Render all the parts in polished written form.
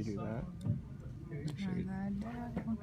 do that. Make sure Run you. that down.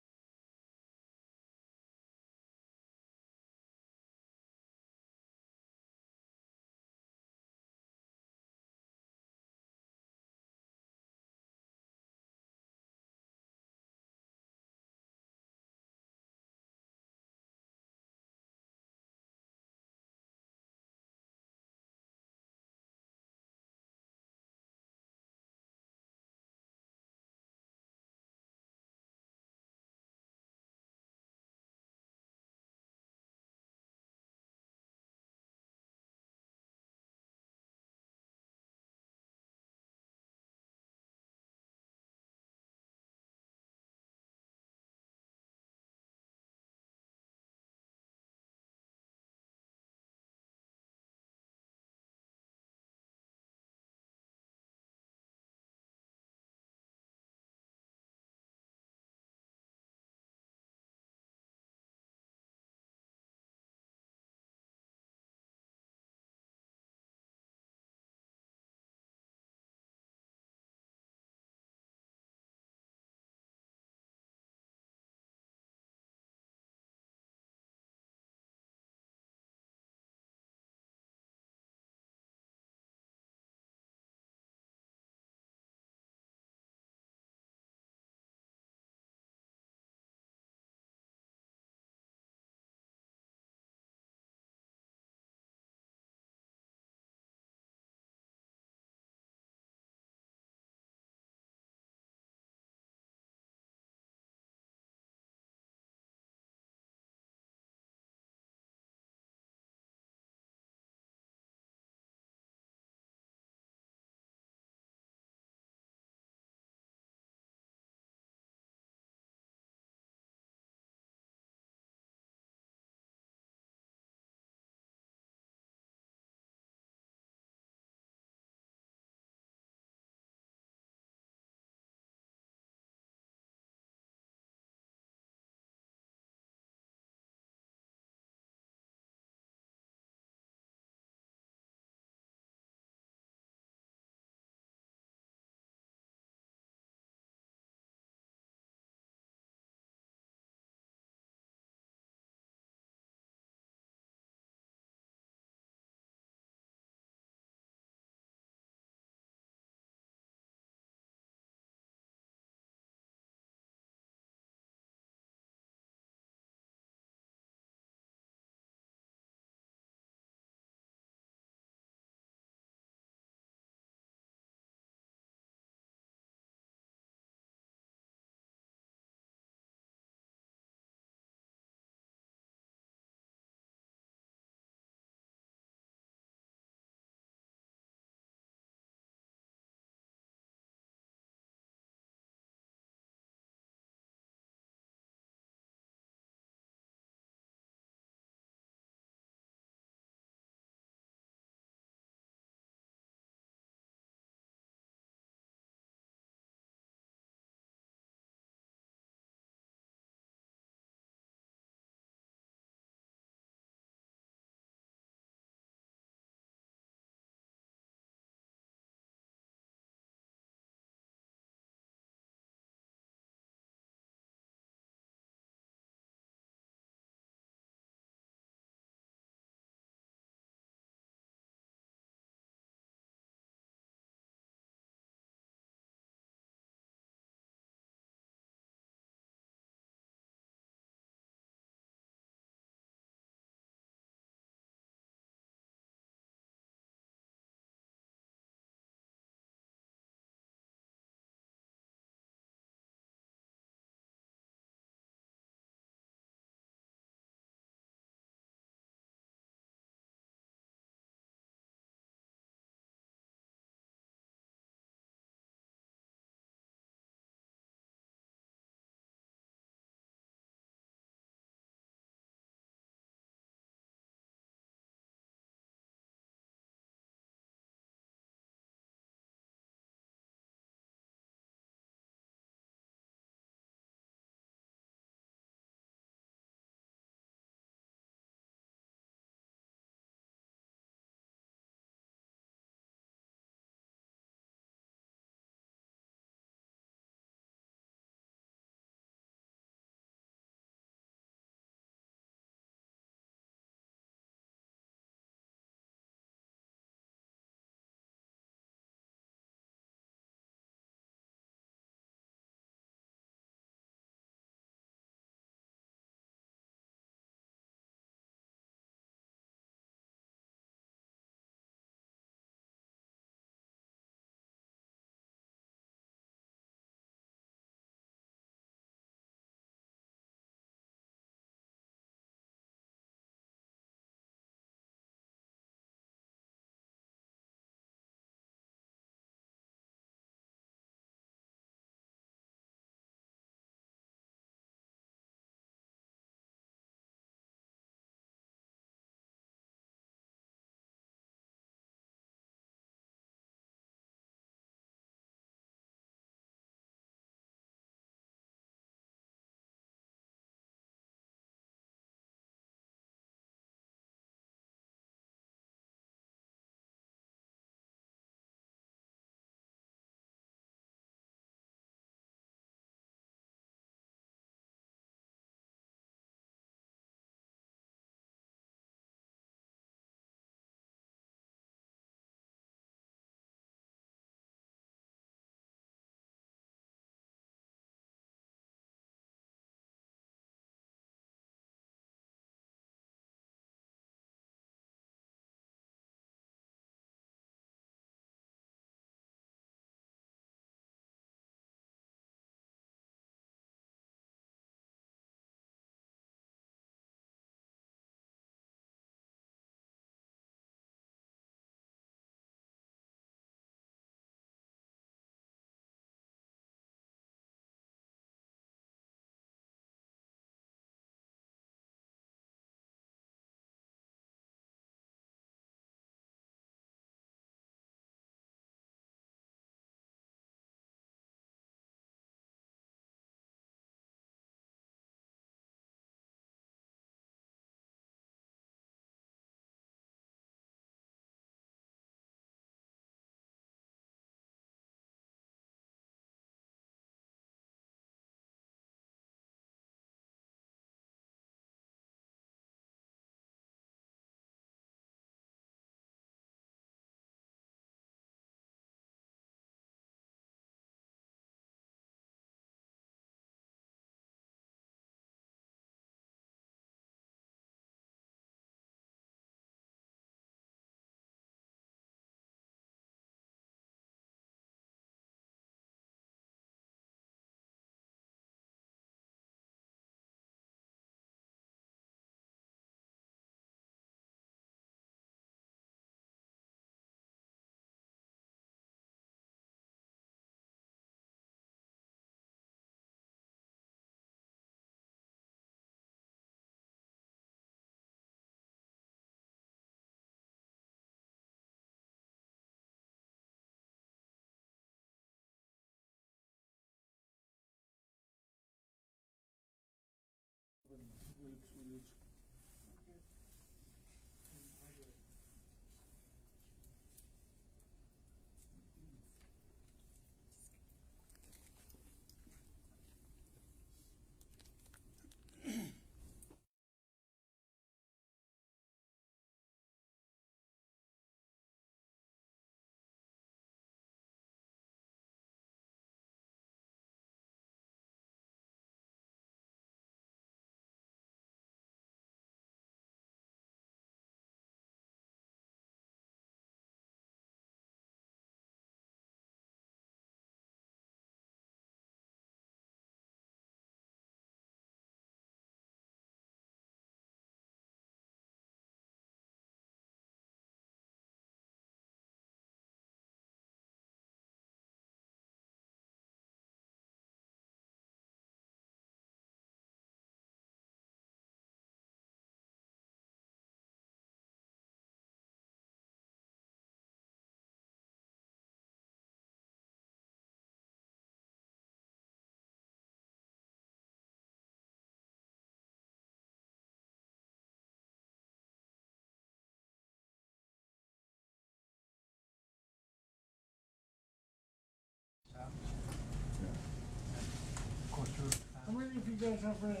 you guys have ready?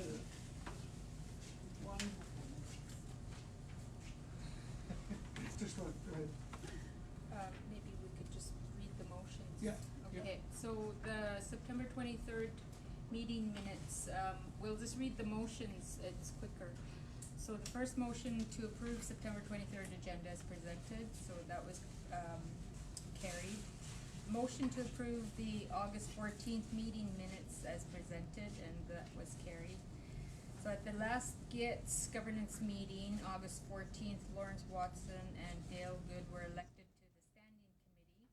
One. Just go ahead. Maybe we could just read the motions. Yeah. Okay, so the September 23rd meeting minutes, we'll just read the motions, it's quicker. So the first motion to approve September 23rd agenda is presented, so that was carried. Motion to approve the August 14th meeting minutes as presented, and that was carried. So at the last Gitxsan governance meeting, August 14th, Lawrence Watson and Dale Good were elected to the standing committee.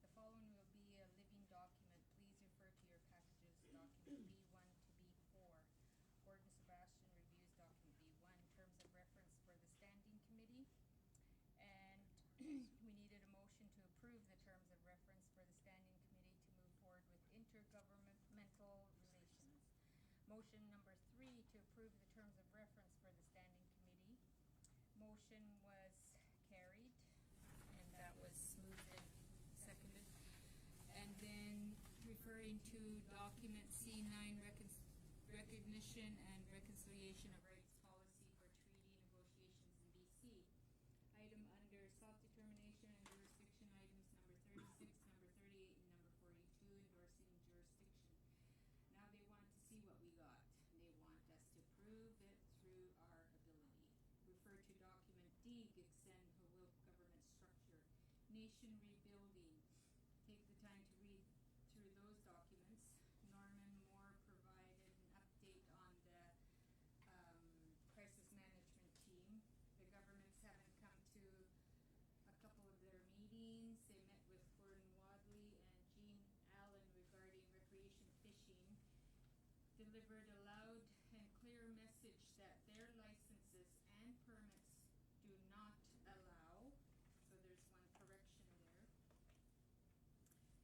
The following will be a living document. Please refer to your packages, document B1 to B4. Gordon Sebastian reviews document B1, terms of reference for the standing committee. And we needed a motion to approve the terms of reference for the standing committee to move forward with intergovernmental relations. Motion number 3 to approve the terms of reference for the standing committee. Motion was carried, and that was moved and seconded. And then referring to document C9, recognition and reconciliation of rights policy for treaty negotiations in BC. Item under self-determination and jurisdiction, items number 36, number 38, and number 42, endorsing jurisdiction. Now they want to see what we got. They want us to prove it through our ability. Refer to document D, Gitxsan government structure, nation rebuilding. Take the time to read through those documents. Norman Moore provided an update on the crisis management team. The governments haven't come to a couple of their meetings. They met with Gordon Wadley and Jean Allen regarding recreation fishing. Delivered a loud and clear message that their licenses and permits do not allow, so there's one correction there,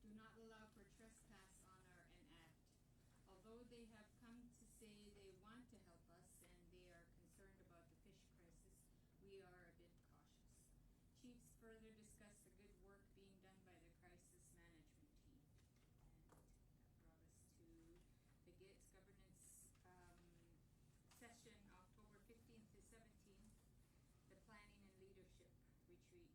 do not allow for trespass on our enact. Although they have come to say they want to help us and they are concerned about the fish crisis, we are a bit cautious. Chiefs further discussed the good work being done by the crisis management team. And that brought us to the Gitxsan governance session, October 15th to 17th, the planning and leadership retreat.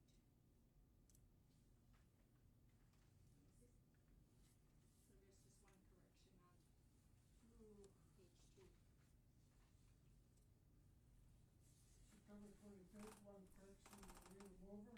So there's just one correction on page 2. September 25th, one correction, read them over.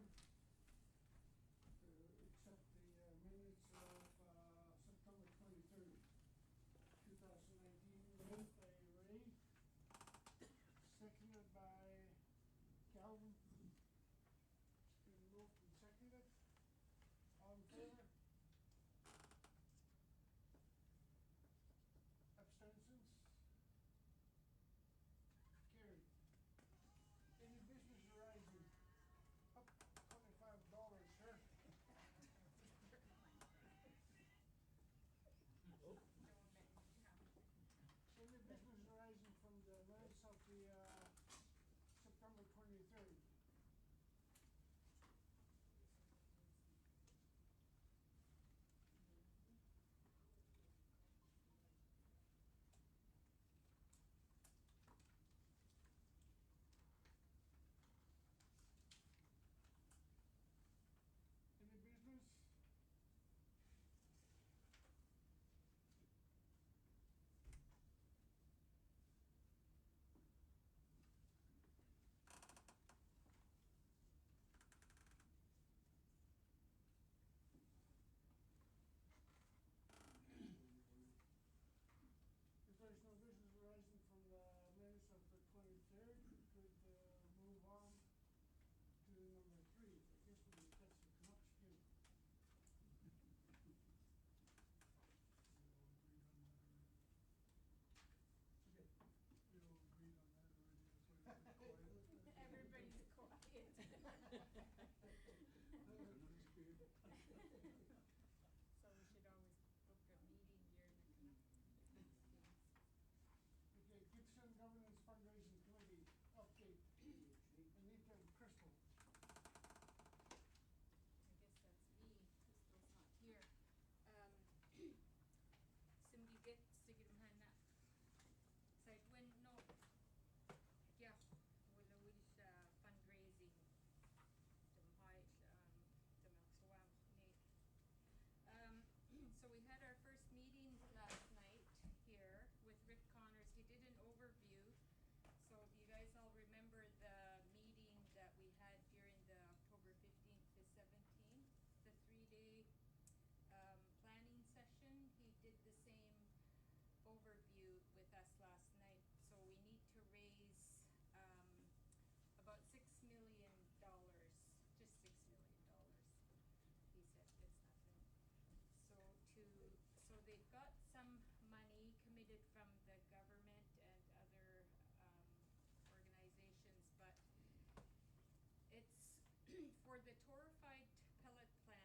for the torrefied pellet plant,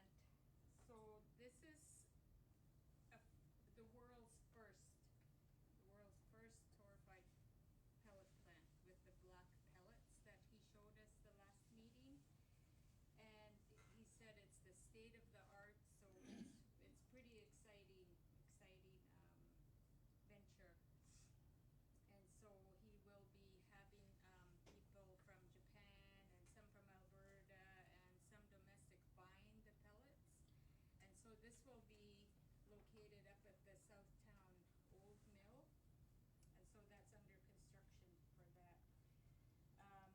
so this is the world's first torrefied pellet plant with the black pellets that he showed us the last meeting. And he said it's the state of the art, so it's pretty exciting venture. And so he will be having people from Japan and some from Alberta and some domestic buying the pellets. And so this will be located up at the Southtown Old Mill. And so that's under construction for that.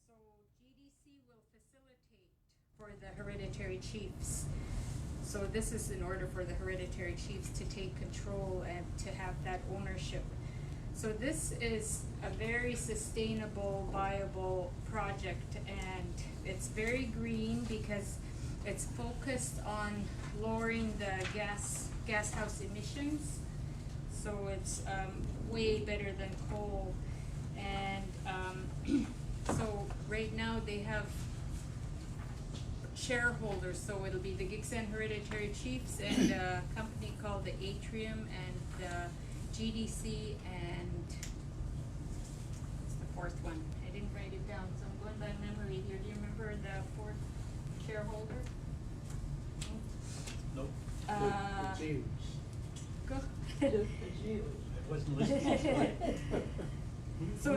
So GDC will facilitate for the hereditary chiefs. So this is in order for the hereditary chiefs to take control and to have that ownership. So this is a very sustainable, viable project, and it's very green because it's focused on lowering the gas house emissions. So it's way better than coal. And so right now they have shareholders, so it'll be the Gitxsan Hereditary Chiefs and a company called the Atrium and the GDC, and what's the fourth one? I didn't write it down, so I'm going by memory here. Do you remember the fourth shareholder? Nope. The Jews. Go. The Jews. I wasn't listening. So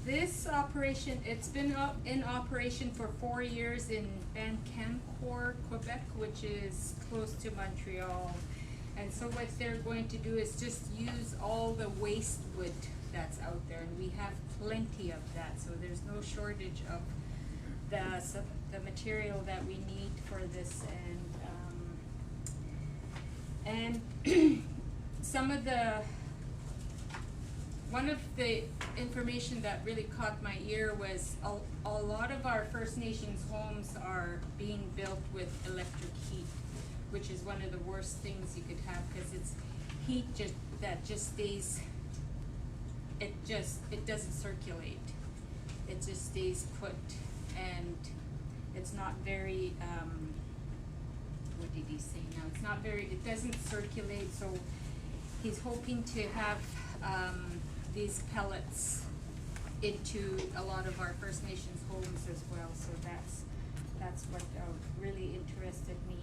this operation, it's been in operation for 4 years in Vancouver, Quebec, which is close to Montreal. And so what they're going to do is just use all the waste wood that's out there, and we have plenty of that, so there's no shortage of the material that we need for this. And one of the information that really caught my ear was a lot of our First Nations homes are being built with electric heat, which is one of the worst things you could have, because it's heat that just stays, it doesn't circulate. It just stays put, and it's not very, what did he say now? It doesn't circulate, so he's hoping to have these pellets into a lot of our First Nations homes as well, so that's what really interested me.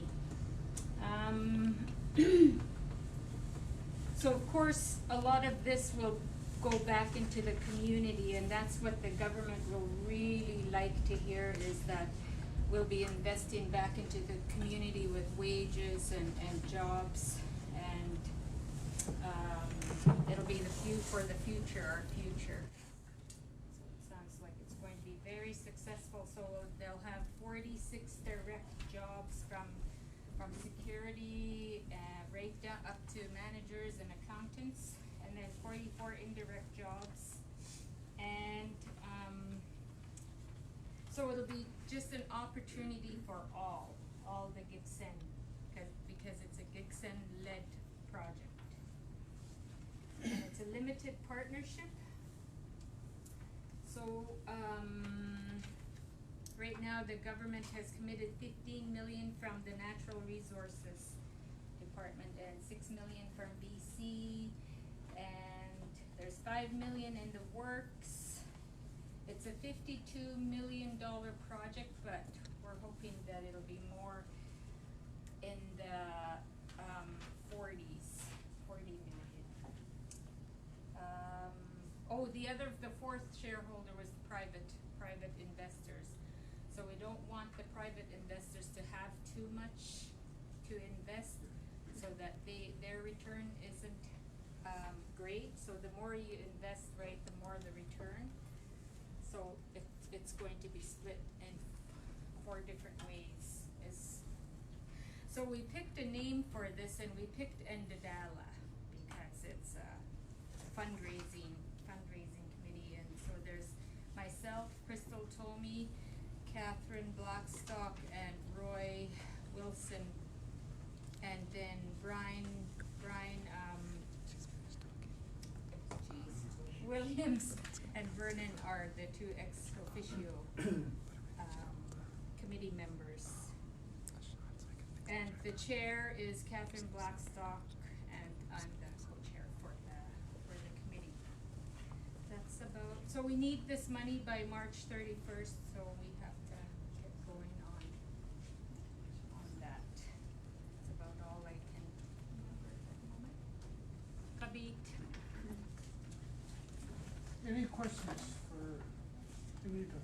So of course, a lot of this will go back into the community, and that's what the government will really like to hear, is that we'll be investing back into the community with wages and jobs, and it'll be for the future, our future. So it sounds like it's going to be very successful. So they'll have 46 direct jobs from security right down up to managers and accountants, and then 44 indirect jobs. And so it'll be just an opportunity for all the Gitxsan, because it's a Gitxsan-led project. And it's a limited partnership. So right now the government has committed $15 million from the Natural Resources Department and $6 million from BC, and there's $5 million in the works. It's a $52 million project, but we're hoping that it'll be more in the 40s, 40 million. The fourth shareholder was private investors. So we don't want the private investors to have too much to invest, so that their return isn't great. So the more you invest, right, the more the return. So it's going to be split in 4 different ways. So we picked a name for this, and we picked Endadala because it's a fundraising committee. And so there's myself, Crystal Tomey, Catherine Blackstock, and Roy Wilson, and then Brian Williams and Vernon are the 2 ex officio committee members. And the chair is Catherine Blackstock, and I'm the co-chair for the committee. That's about, so we need this money by March 31st, so we have to get going on that. That's about all I can remember at the moment. Kabit. Any questions for Anita?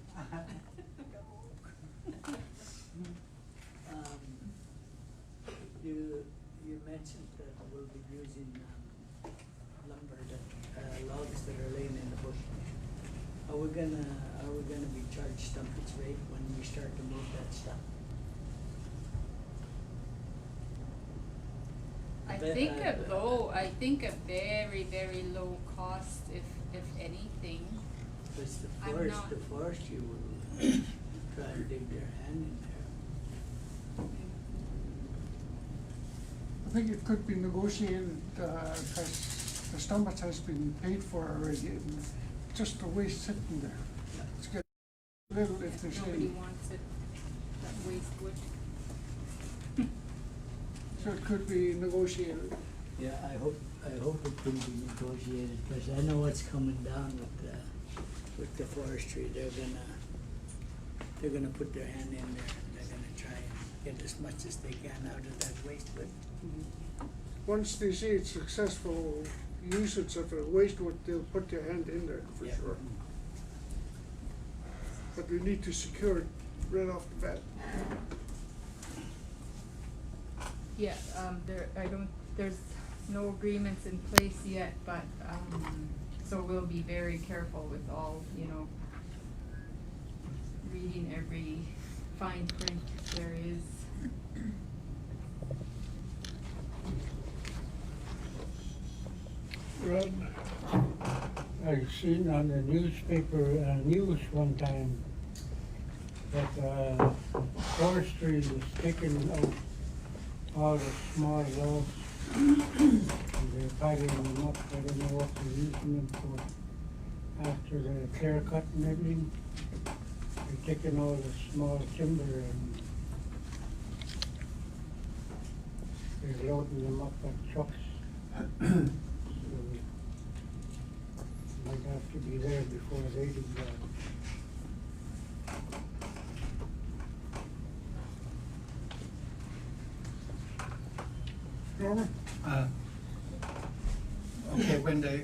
You mentioned that we'll be using lumber that logs that are laying in the bush. Are we gonna be charged stumpage rate when we start to move that stuff? I Bet- think I think a very, very low cost, if anything. Because I'm not- the forestry will try to dig their hand in there. I think it could be negotiated, because the stomach has been paid for already, and just the waste sitting there. It's got little if they're Nobody saying, wants it, that waste wood. so it could be negotiated. Yeah, I hope it can be negotiated, because I know what's coming down with the forestry. They're gonna put their hand in there, and they're gonna try and get as much as they can out of that waste wood. Once they see it's successful usage of a waste wood, they'll put their hand in there for Yeah. sure. But we need to secure it right off the bat. Yeah, there's no agreements in place yet, but, so we'll be very careful with all, reading every fine print there is. Rod, I seen on the newspaper, news one time that, forestry is taking out all the small logs and they're piling them up. I don't know what they're using them for. After the clear cut and everything, they're taking all the small timber and they're loading them up on trucks. So might have to be there before they do that. Norman? Okay, when they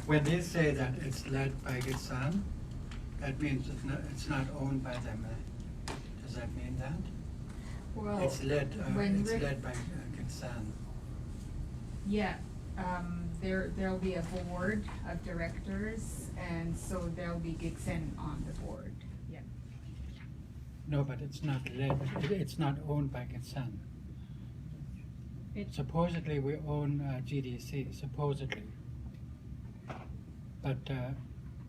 when they say that it's led by Gitxsan, that means it's not owned by them. Does that mean that? Well, It's led when it's Rick- led by Gitxsan. Yeah, there'll be a board of directors, and so there'll be Gitxsan on the board, yeah. No, but it's not led. It's not owned by Gitxsan. Supposedly we own GDC. Supposedly, but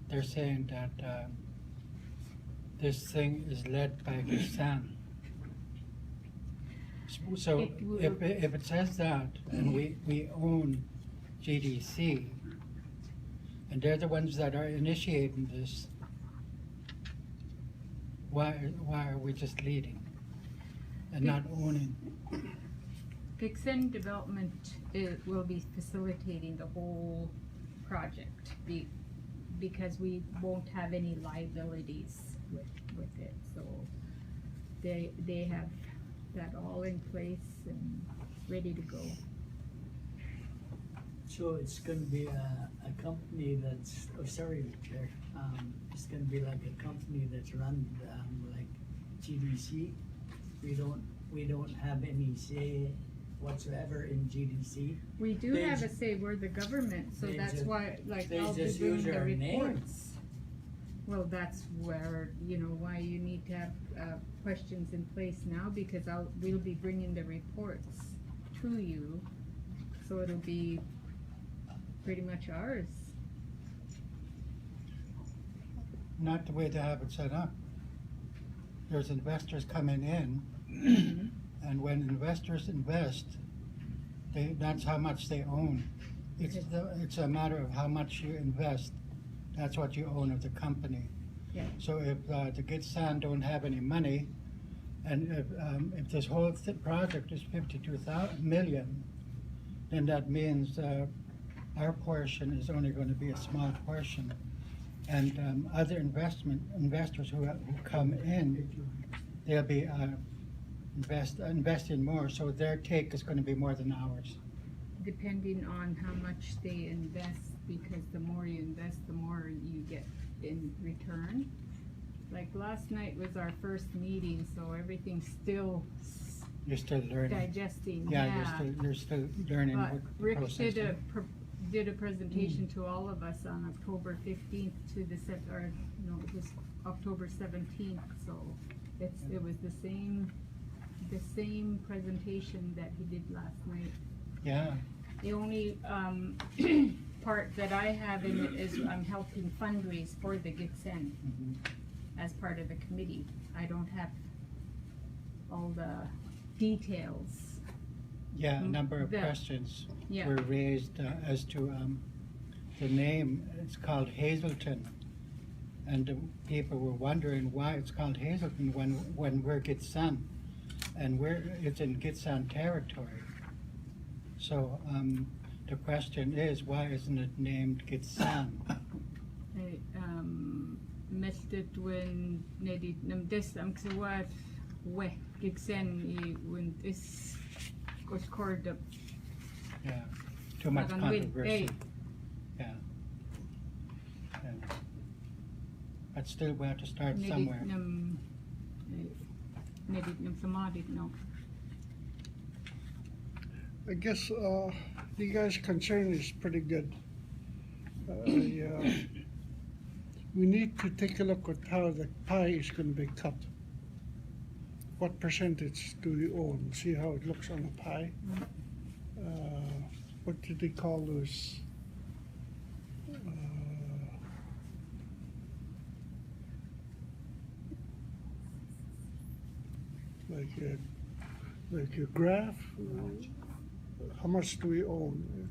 they're saying that this thing is led by Gitxsan. So It will- if it says that, and we own GDC, and they're the ones that are initiating this, why are we just leading and not owning? Gitxsan Development will be facilitating the whole project because we won't have any liabilities with it, so they have that all in place and ready to go. So it's gonna be a company that's, oh, sorry, Chair, it's gonna be like a company that's run, like GDC. We don't have any say whatsoever in GDC. We do They have a ju- say, we're the government, so they that's ju- why, like, they I'll be just doing use the our name. reports. Well, that's where, why you need to have, questions in place now, because we'll be bringing the reports to you, so it'll be pretty much ours. Not the way they have it set up. There's investors coming in, and when investors invest, that's how much they own. It's a matter of how much you invest. That's what you own of the company. Yeah. So if the Gitxsan don't have any money, and if this whole project is 52 million, then that means our portion is only going to be a small portion, and other investors who come in, they'll be investing more. So their take is going to be more than ours. Depending on how much they invest, because the more you invest, the more you get in return. Like last night was our first meeting, so everything's still You're still learning. digesting. Yeah, you're still learning. But what the Rick process did is. did a presentation to all of us on October 15th to the it was October 17th. So it was the same presentation that he did last night. Yeah. The only part that I have in it is I'm helping fundraise for the Gitxsan as part of the committee. I don't have all the details. Yeah, a number of The- questions Yeah. were raised as to the name. It's called Hazelton, and the people were wondering why it's called Hazelton when we're Gitxsan, and it's in Gitxsan territory. So the question is, why isn't it named Gitxsan? I missed it when Nedi Namdes am Ksawat we Gitxsan when this was called up. Yeah, too much Nagan Win, controversy. eh. Yeah. But still, we have to start somewhere. Nedi Nam Samadit no. I guess you guys' concern is pretty good. We need to take a look at how the pie is going to be cut. What percentage do we own? See how it looks on the pie. What do they call those? Like a graph. How much do we own?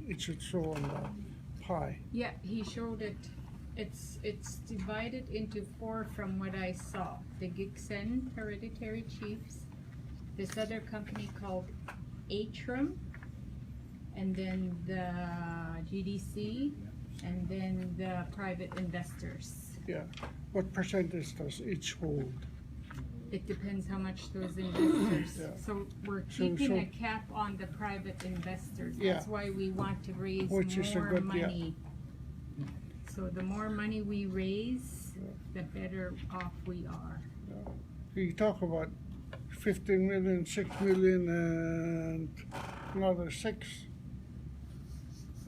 It should show on the pie. Yeah, he showed it. It's divided into 4 from what I saw. The Gitxsan Hereditary Chiefs, this other company called Atrum, and then the GDC, and then the private investors. Yeah. What percentage does each hold? It depends how much those investors. Yeah. So we're So- keeping so- a cap on the private investors. Yeah. That's why we want to raise Which is a more good- yeah. money. So the more money we raise, the better off we are. You talk about 15 million, 6 million, and another 6.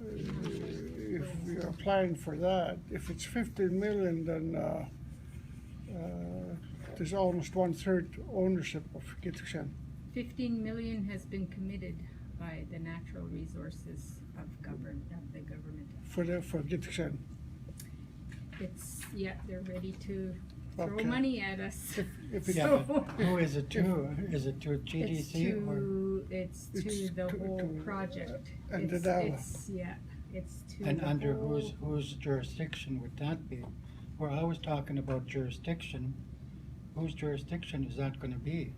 If you're applying for that, if it's 15 million, then there's almost 1/3 ownership of Gitxsan. 15 million has been committed by the natural resources of the government. For Gitxsan. It's, yeah, they're ready to throw Okay. money at us. If it- Yeah, So- but who is it to? Is it to It's GDC or? it's to It's the to- whole to- project. and the It's, data. it's to And the under whole. whose jurisdiction would that be? We're always talking about jurisdiction. Whose jurisdiction is that going to be?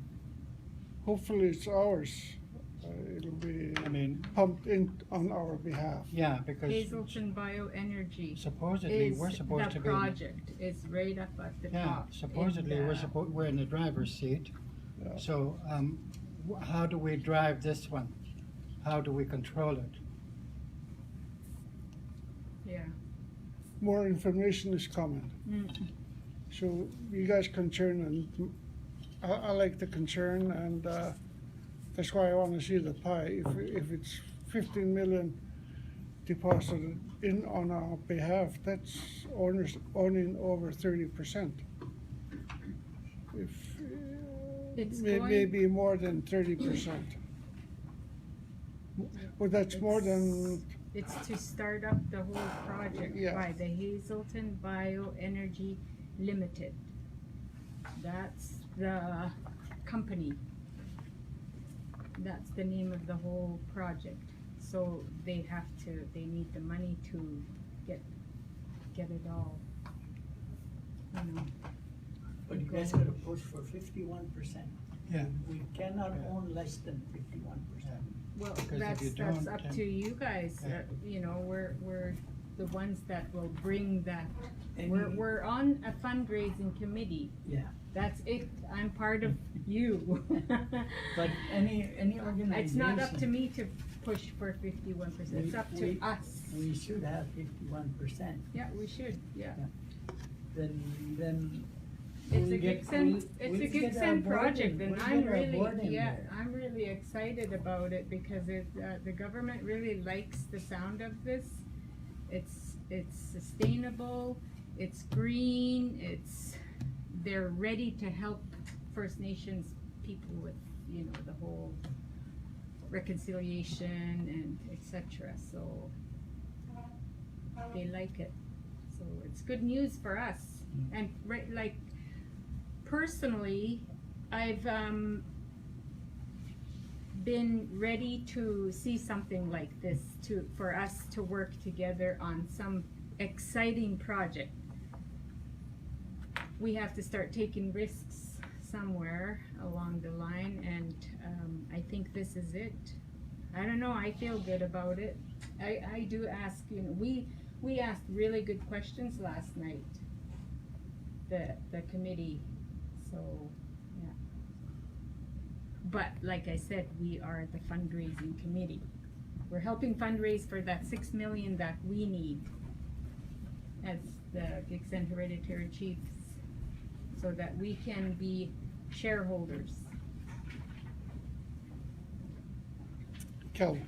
Hopefully it's ours. It'll be I mean, pumped in on our behalf. yeah, because Hazelton Bioenergy supposedly is we're supposed the to be. project, is right up at the Yeah, top. supposedly in we're in the driver's seat. Yeah. So how do we drive this one? How do we control it? Yeah. More information is coming. So you guys concern, and I like the concern, and that's why I want to see the pie. If it's 15 million deposited in on our behalf, that's owners owning over 30%. If It's maybe more than 30%. Well, that's more than. It's to start up the whole project Yeah. by the Hazelton Bioenergy Limited. That's the company. That's the name of the whole project. so they need the money to get it all, you know. But you guys gotta push for 51%. Yeah. We cannot Yeah. own less than 51%. Well, Because if that's you that's don't, up then- to you guys, Yeah. you know, we're the ones that will bring that. Any- We're on a fundraising committee, Yeah, that's it, I'm part of you. but any organization. It's not up to me to push for 51%, it's up to We- us. We should have 51%, Yeah, we should, yeah. then. It's we'll a get- Gitxsan, we'll- it's we'll a get our Gitxsan board project, in- and we'll I'm get our really, board in yeah, there. I'm really excited about it, because the government really likes the sound of this. It's sustainable, it's green, they're ready to help First Nations people with, you know, the whole reconciliation and et cetera, so they like it. So it's good news for us. And like, personally, I've been ready to see something like this, for us to work together on some exciting project. We have to start taking risks somewhere along the line, and I think this is it. I don't know, I feel good about it. I do ask, you know, we asked really good questions last night, the committee, so, yeah. But like I said, we are the fundraising committee. We're helping fundraise for that 6 million that we need as the Gitxsan Hereditary Chiefs, so that we can be shareholders. Kelly.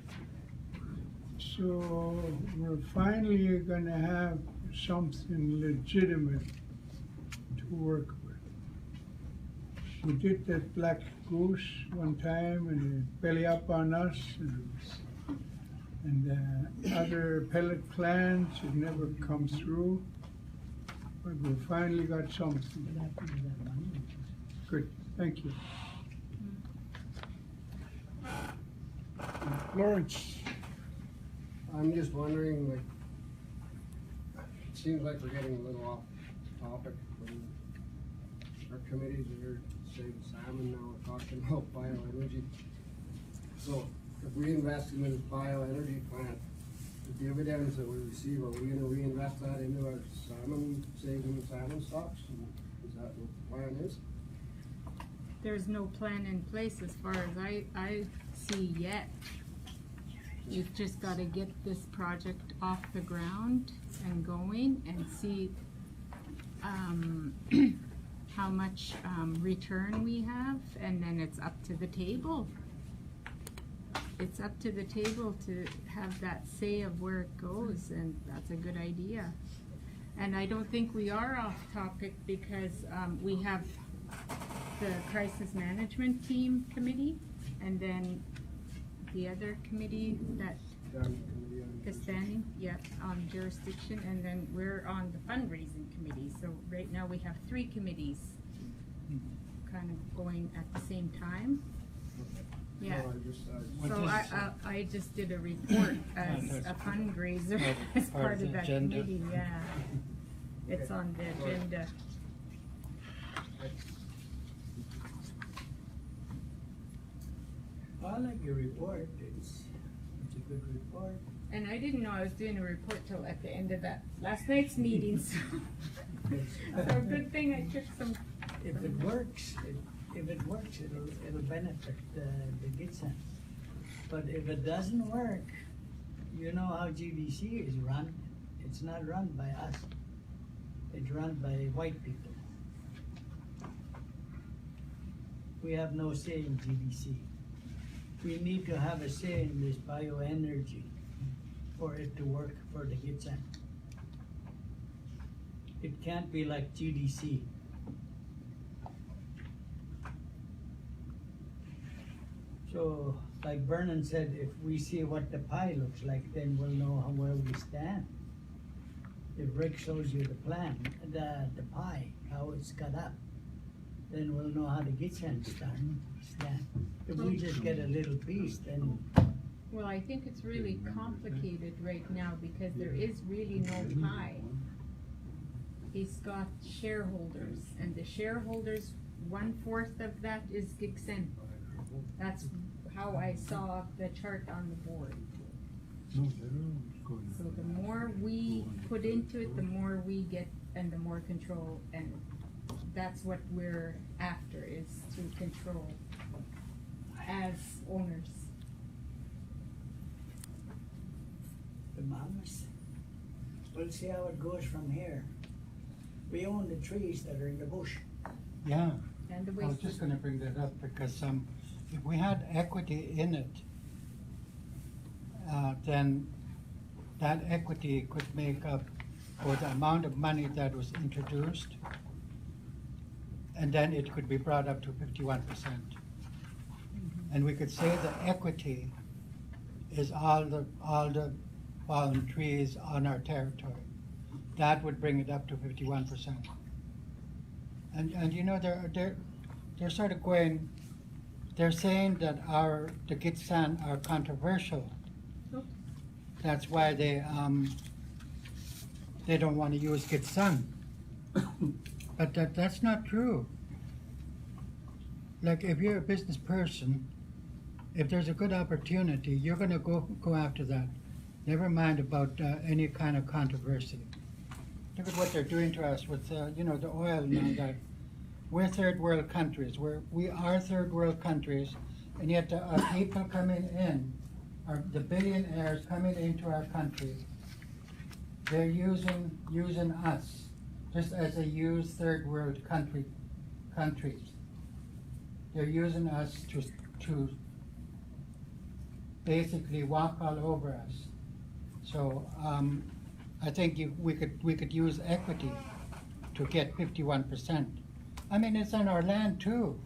So we're finally gonna have something legitimate to work with. We did that black goose one time and it belly up on us, and other pellet plants, it never come through. But we finally got something. What happened to that money? Good, thank you. Lawrence. I'm just wondering, like, it seems like we're getting a little off topic from our committees that are saving salmon, now we're talking about bioenergy. So if we invest in this bioenergy plant, the dividends that we receive, are we gonna reinvest that into our salmon, saving salmon stocks? Is that what the plan is? There's no plan in place as far as I see yet. You've just gotta get this project off the ground and going and see how much return we have, and then it's up to the table. It's up to the table to have that say of where it goes, and that's a good idea. And I don't think we are off topic, because we have the crisis management team committee, and then the other committee that is standing, yeah, on jurisdiction, and then we're on the fundraising committee. So right now we have 3 committees kind of going at the same time. Yeah. No, I just, What So is- I just did a report as that's a fundraiser as part of that agenda. committee, yeah. It's on the agenda. I like your report, it's a good report. And I didn't know I was doing a report till at the end of that last night's meeting, so. So good thing I took some. If it works, it'll benefit the Gitxsan. But if it doesn't work, you know how GDC is run, it's not run by us. It's run by white people. We have no say in GDC. We need to have a say in this bioenergy for it to work for the Gitxsan. It can't be like GDC. So, like Vernon said, if we see what the pie looks like, then we'll know where we stand. If Rick shows you the plan, the pie, how it's cut up, then we'll know how the Gitxsan stand. If we just get a little piece, then Well, I think it's really complicated right now because there is really no pie. He's got shareholders, and the shareholders, 1/4 of that is Gitxsan. That's how I saw the chart on the board. So the more we put into it, the more we get and the more control, and that's what we're after, is to control as owners. The mamas. We'll see how it goes from here. We own the trees that are in the bush. Yeah, And the I was waste. just gonna bring that up because, if we had equity in it, then that equity could make up for the amount of money that was introduced, and then it could be brought up to 51%. And we could say the equity is all the fallen trees on our territory. That would bring it up to 51%. And you know, they're sort of going, they're saying that the Gitxsan are controversial. Oh. That's why they don't want to use Gitxsan. But that's not true. Like, if you're a business person, if there's a good opportunity, you're gonna go after that. Never mind about any kind of controversy. Look at what they're doing to us with, you know, the oil now. That we're third world countries. We are third world countries, and yet the people coming in, are the billionaires coming into our country. They're using us just as they use third world countries. They're using us to basically walk all over us. So I think we could use equity to get 51%. I mean, it's on our land too.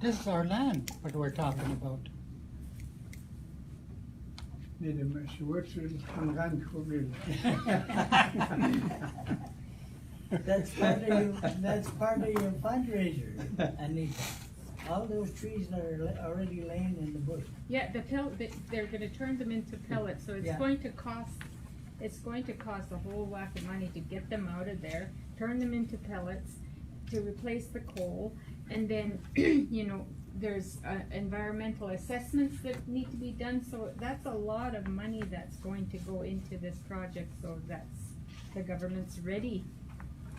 This is our land, what we're talking about. That's part of your fundraiser, Anita. All those trees that are already laying in the bush. Yeah, they're gonna turn them into pellets, so it's Yeah. going to cost a whole whack of money to get them out of there, turn them into pellets, to replace the coal, and then, you know, there's environmental assessments that need to be done, so that's a lot of money that's going to go into this project, so the government's ready.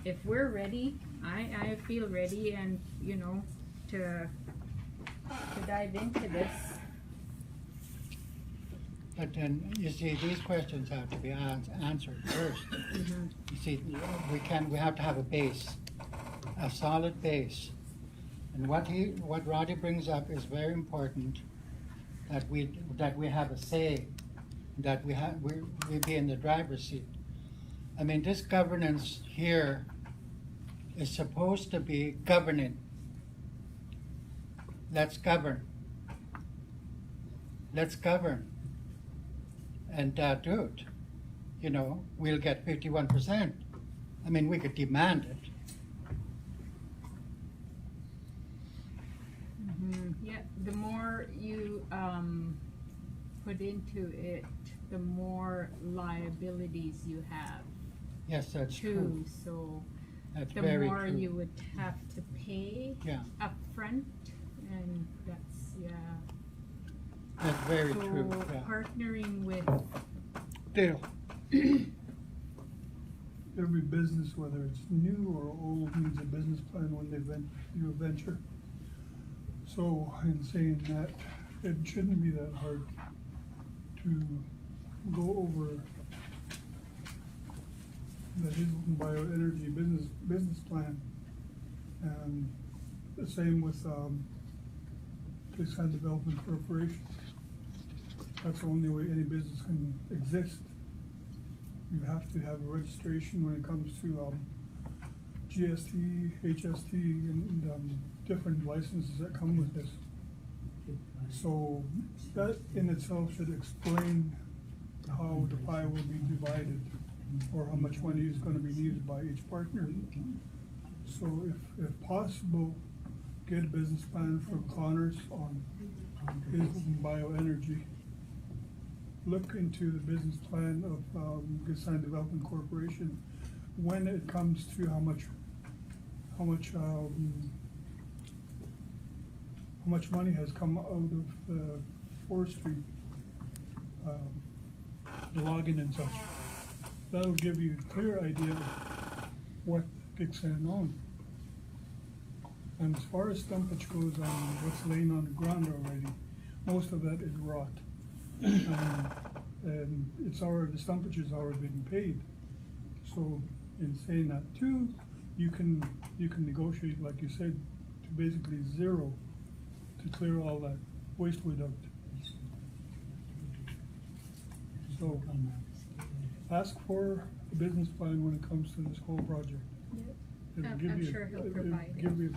If we're ready, I feel ready, and, you know, to dive into this. But then, you see, these questions have to be answered first. You see, we have to have a base, a solid base. And what Roddy brings up is very important, that we have a say, that we be in the driver's seat. I mean, this governance here is supposed to be governing. Let's govern. Let's govern. And do it. You know, we'll get 51%. I mean, we could demand it. Yeah, the more you put into it, the more liabilities you have Yes, that's true. too. So That's the very more true. you would have to pay Yeah. upfront, and that's, yeah. That's very So true. Yeah. partnering with, Dale. Every business, whether it's new or old, needs a business plan when they do a venture. So in saying that, it shouldn't be that hard to go over the Hazelton Bioenergy business plan. And the same with Gitxsan Development Corporation. That's the only way any business can exist. You have to have a registration when it comes to GST, HST, and different licenses that come with this. So that in itself should explain how the pie will be divided, or how much money is gonna be needed by each partner. So if possible, get a business plan from Connors on Hazelton Bioenergy. look into the business plan of Gitxsan Development Corporation when it comes to how much money has come out of the forestry, logging and such. That'll give you a clear idea of what Gitxsan owns. And as far as stumpage goes on what's laying on the ground already, most of that is rot. And it's already, the stumpage has already been paid. So in saying that too, you can negotiate, like you said, to basically zero to clear all that waste wood out. So ask for a business plan when it comes to this whole project. It'll give I'm you- sure he'll it'll provide it. give you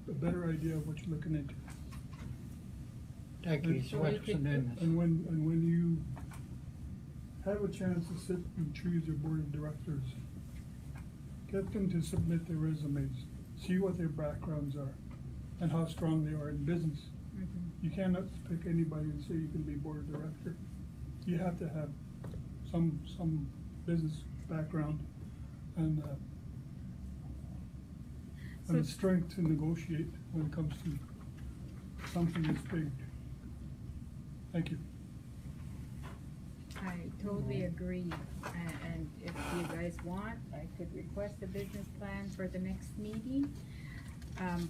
a better idea of what you're looking into. Thank you, So so we what's the could- name? And when you have a chance to sit and choose your board of directors, get them to submit their resumes, see what their backgrounds are, and how strong they are in business. Mhm. You cannot pick anybody and say you can be board of director. You have to have some business background and the So- strength to negotiate when it comes to something that's big. Thank you. I totally agree, and if you guys want, I could request a business plan for the next meeting.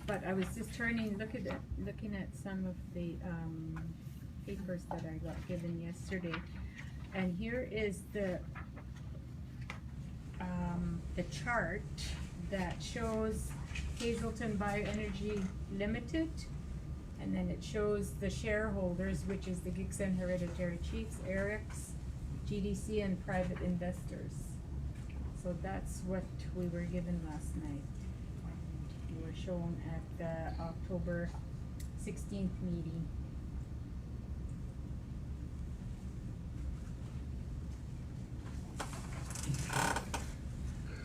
But I was just looking at some of the, papers that I got given yesterday. And here is the chart that shows Hazelton Bioenergy Limited. And then it shows the shareholders, which is the Gitxsan Hereditary Chiefs, Eric's, GDC, and private investors. So that's what we were given last night. We were shown at the October 16th meeting.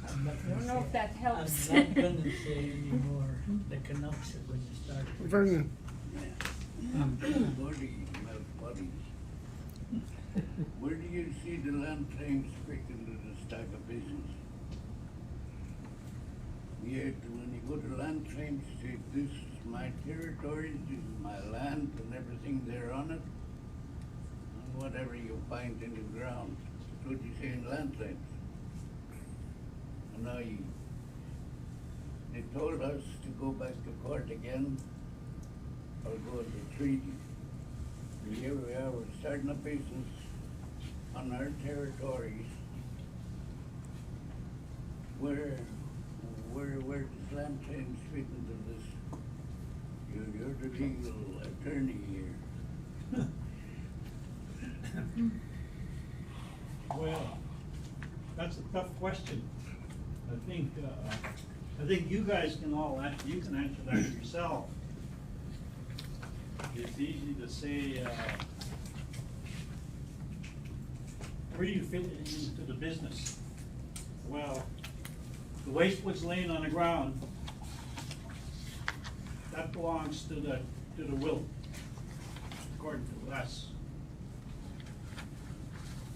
I'm not I gonna don't know say- if that helps. I'm not gonna say anymore, the Canucks are gonna start. Vernon, Buddy, where do you see the land claims fit into this type of business? Yet, when you go to land claims, say, this is my territory, this is my land, and everything there on it, and whatever you find in the ground, that's what you say in land claims. And now they told us to go back to court again, or go to treaty. And here we are, we're starting a business on our territories where does land claims fit into this? You're the legal attorney here. Well, that's a tough question. I think you guys can all answer, you can answer that yourself. It's easy to say, where do you fit into the business? Well, the waste wood's laying on the ground, that belongs to the will, according to us.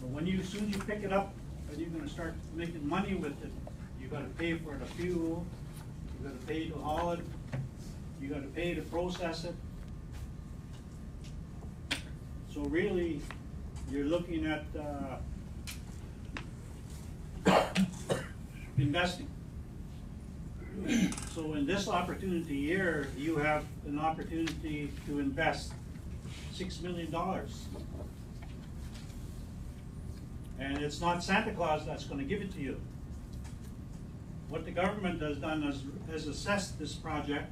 But when as soon as you pick it up, and you're gonna start making money with it, you gotta pay for the fuel, you gotta pay to haul it, you gotta pay to process it. So really, you're looking at, investing. So in this opportunity here, you have an opportunity to invest $6 million. And it's not Santa Claus that's gonna give it to you. What the government has done has assessed this project.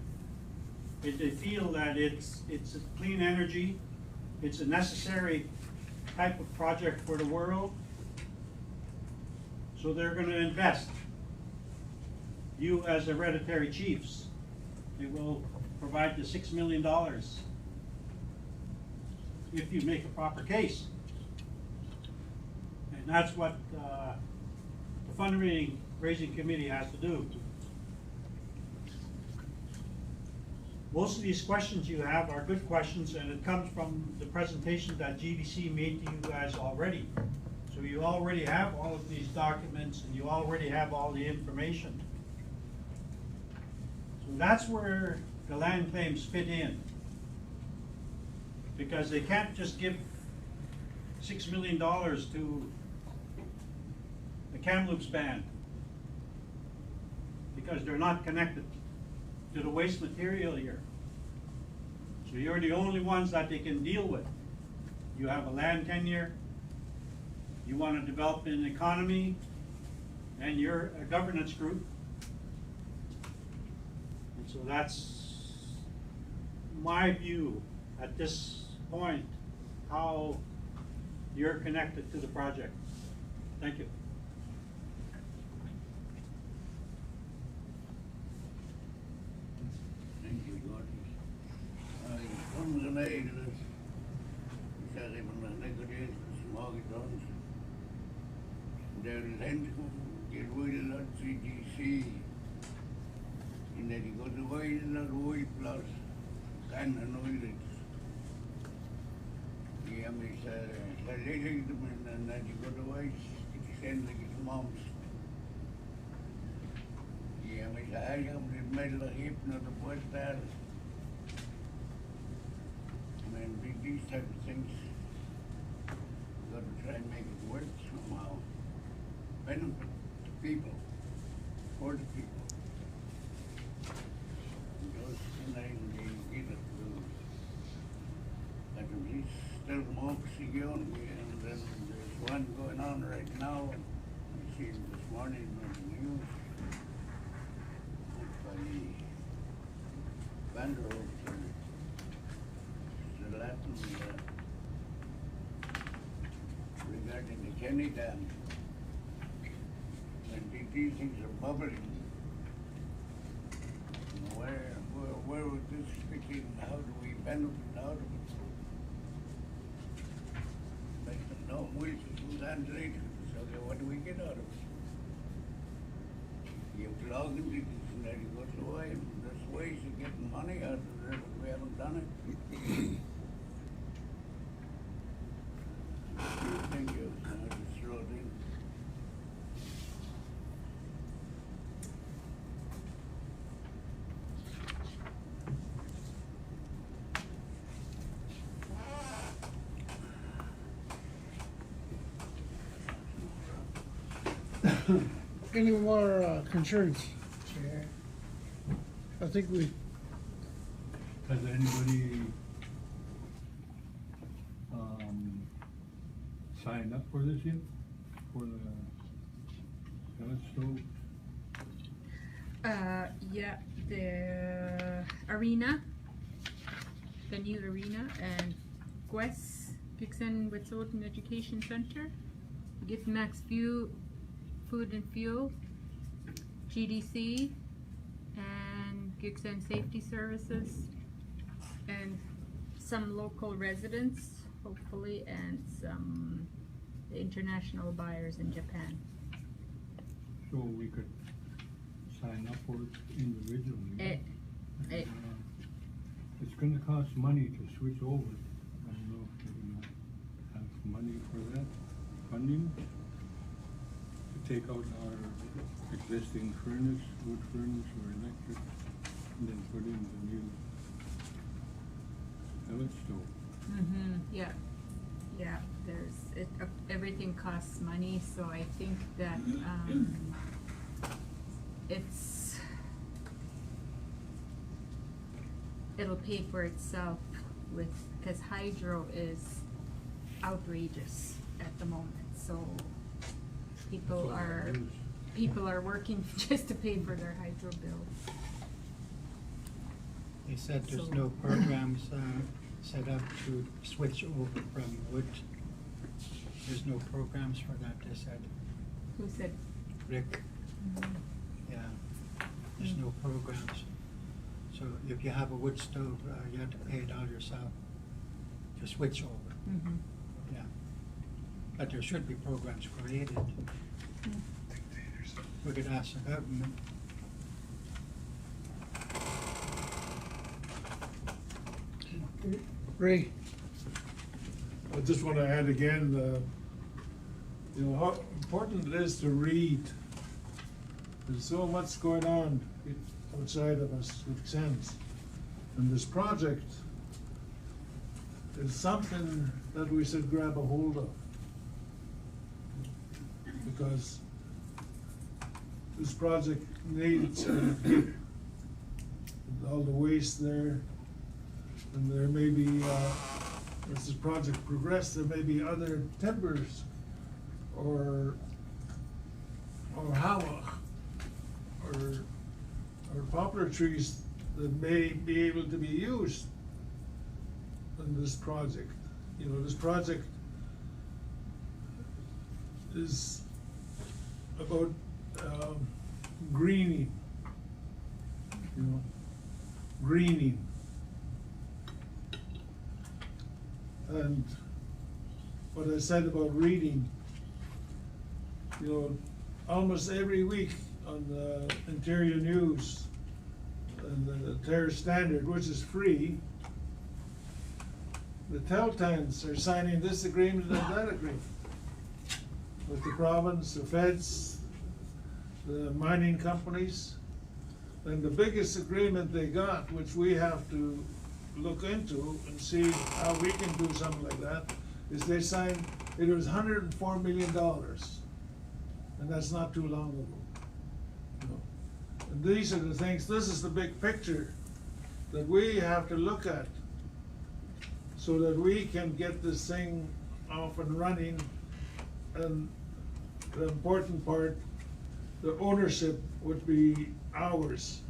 They feel that it's a clean energy, it's a necessary type of project for the world. So they're gonna invest. You as hereditary chiefs, they will provide the $6 million if you make a proper case. And that's what the fundraising committee has to do. most of these questions you have are good questions, and it comes from the presentation that GDC made to you guys already. So you already have all of these documents, and you already have all the information. So that's where the land claims fit in. Because they can't just give $6 million to the Kamloops band, because they're not connected to the waste material here. So you're the only ones that they can deal with. You have a land tenure, you want to develop an economy, and you're a governance group. And so that's my view at this point, how you're connected to the project. Thank you. Thank you, Gordon. From the night, said him on the negative, small guns. There is hand get rid of CGC. And then he goes away in the oil plus, can and oil it. Yeah, me said, and then he goes away, he sends like his mom's. Yeah, me said, I am in the middle of the hip, not the boy there. I mean, these type of things, you got to try and make it work somehow. Benefit the people, for the people. Those things they get it through. Like if he's still democracy going, and then there's one going on right now. I see this morning on the news. By Vanderholt, the Latin, regarding the Kenny Dam. And these things are bubbling. Where would this fit in? How do we benefit out of it? Make them know ways to land later. So what do we get out of it? You have to log into this and then you go to away. There's ways of getting money out of there, but we haven't done it. Thank you. I just throw it in. Any more concerns? Chair, I think we, Has anybody signed up for this yet? For the pellet stove? Yeah, the arena, the new arena, and Gitxsan Wet'suwet'en Education Center, Gift Max View, Food and Fuel, GDC, and Gitxsan Safety Services, and some local residents, hopefully, and some international buyers in Japan. So we could sign up for it individually. It's gonna cost money to switch over. I don't know if we're gonna have money for that funding. To take out our existing furnace, wood furnace or electric, and then put in the new pellet stove. Yeah, yeah, everything costs money, so I think that, it'll pay for itself because hydro is outrageous at the moment, so people are working just to pay for their hydro bill. They said there's no programs set up to switch over from wood. There's no programs for that, they said. Who said? Rick, yeah, there's no programs. So if you have a wood stove, you have to pay it all yourself to switch over. Yeah, but there should be programs created. We could ask the government. Ray? I just want to add again, you know, how important it is to read. There's so much going on outside of us with sense. And this project is something that we should grab a hold of. Because this project needs to get all the waste there. And there may be, as this project progresses, there may be other timbers or hawak or poplar trees that may be able to be used in this project. You know, this project is about greening, you know, greening. And what I said about reading, you know, almost every week on the Interior News and the Ontario Standard, which is free, the Teltans are signing this agreement and that agreement with the province, the feds, the mining companies. And the biggest agreement they got, which we have to look into and see how we can do something like that, is they signed, it was $104 million. And that's not too long ago. You know. And these are the things, this is the big picture that we have to look at so that we can get this thing off and running. And the important part, the ownership would be ours.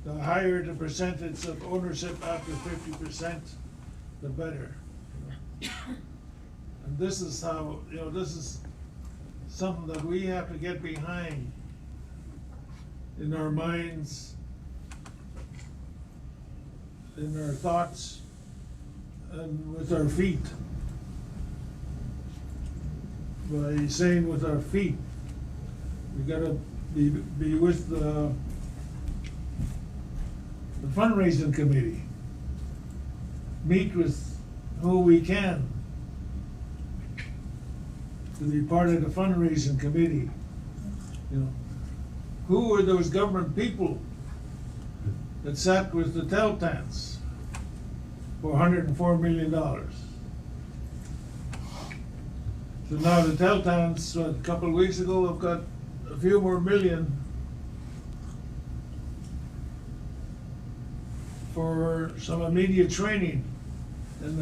The higher the percentage of ownership after 50%, the better. You know. And this is how, you know, this is something that we have to get behind in our minds, in our thoughts, and with our feet. By saying with our feet, we gotta be with the fundraising committee. Meet with who we can to be part of the fundraising committee. You know, who are those government people that sat with the Teltans for $104 million? So now the Teltans, a couple of weeks ago, have got a few more million for some immediate training. And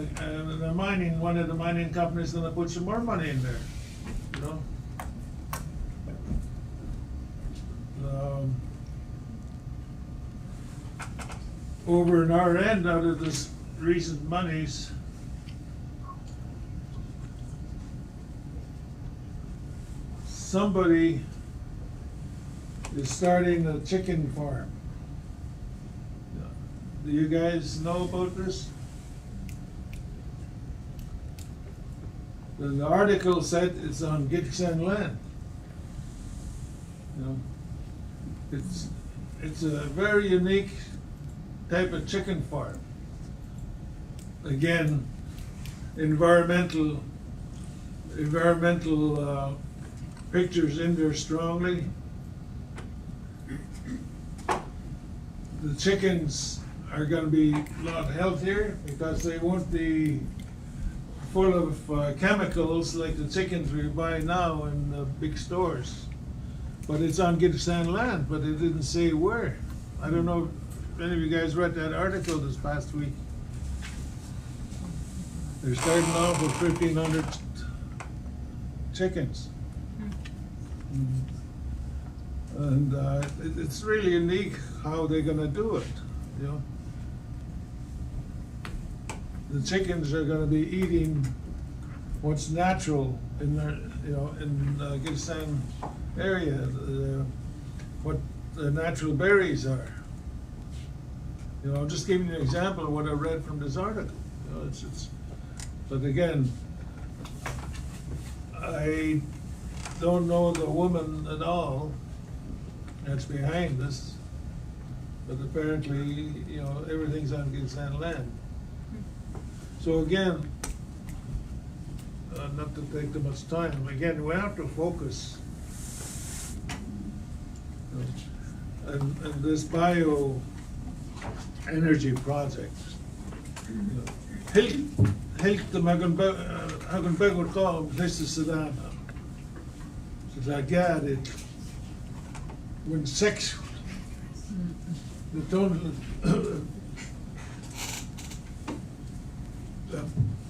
the mining, one of the mining companies is gonna put some more money in there, you know? Over in our end, out of this recent monies, somebody is starting a chicken farm. Do you guys know about this? The article said it's on Gitxsan land. You know, it's a very unique type of chicken farm. Again, environmental pictures in there strongly. The chickens are going to be a lot healthier because they won't be full of chemicals like the chickens we buy now in the big stores. But it's on Gitxsan land, but it didn't say where. I don't know if any of you guys read that article this past week. They're starting off with 1,500 chickens. And it's really unique how they're gonna do it, you know. The chickens are gonna be eating what's natural in their, you know, in Gitxsan area, what the natural berries are. You know, I'm just giving you an example of what I read from this article. You know, but again, I don't know the woman at all that's behind this, but apparently, you know, everything's on Gitxsan land. So again, not to take too much time, again, we have to focus. And this energy project. Helt de hagen begge ta disse sedana. Så det er gärdigt. When sex, the total,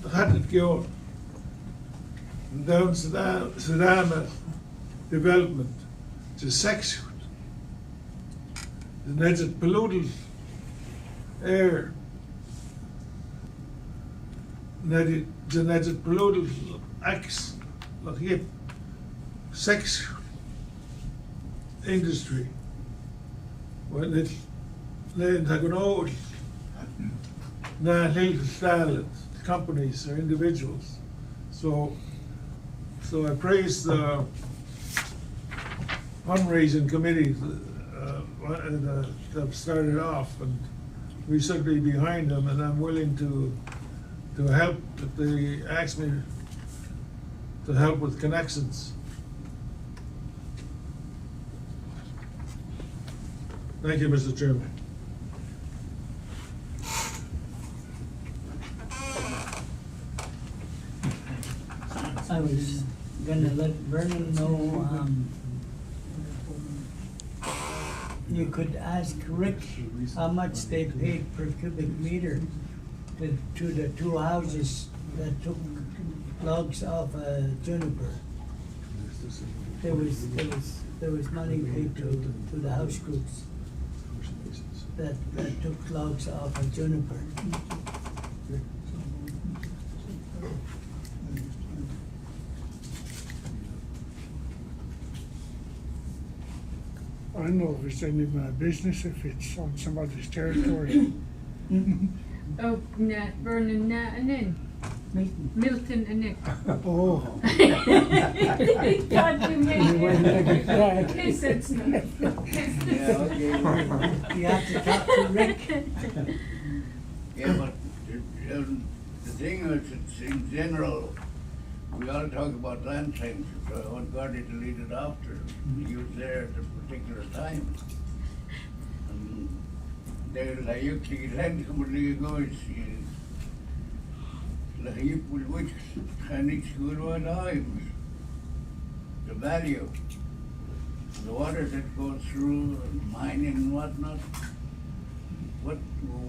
det hade det gjort. Down sedana development to sex. The next polluted air. The next polluted acts like sex industry. When it have all non-legal companies or individuals. So I praise the fundraising committee that started off, and we should be behind them, and I'm willing to help if they ask me to help with connections. Thank you, Mr. Chairman. I was gonna let Vernon know, you could ask Rick how much they paid per cubic meter to the two houses that took logs off juniper. There was money paid to the house groups that took logs off of juniper. I don't know if it's any of my business, if it's on somebody's territory. Oh, Vernon, and then Milton and Nick. Oh. God, you made it. Yes, it's not. Yeah, okay. You have to talk to Rick. Yeah, but the thing is, it's in general, we ought to talk about land claims, so I want Gordy to lead it after. He was there at a particular time. And there, like, you land company goes, like, you put which kind of good one times. The value, the water that goes through, and mining and whatnot.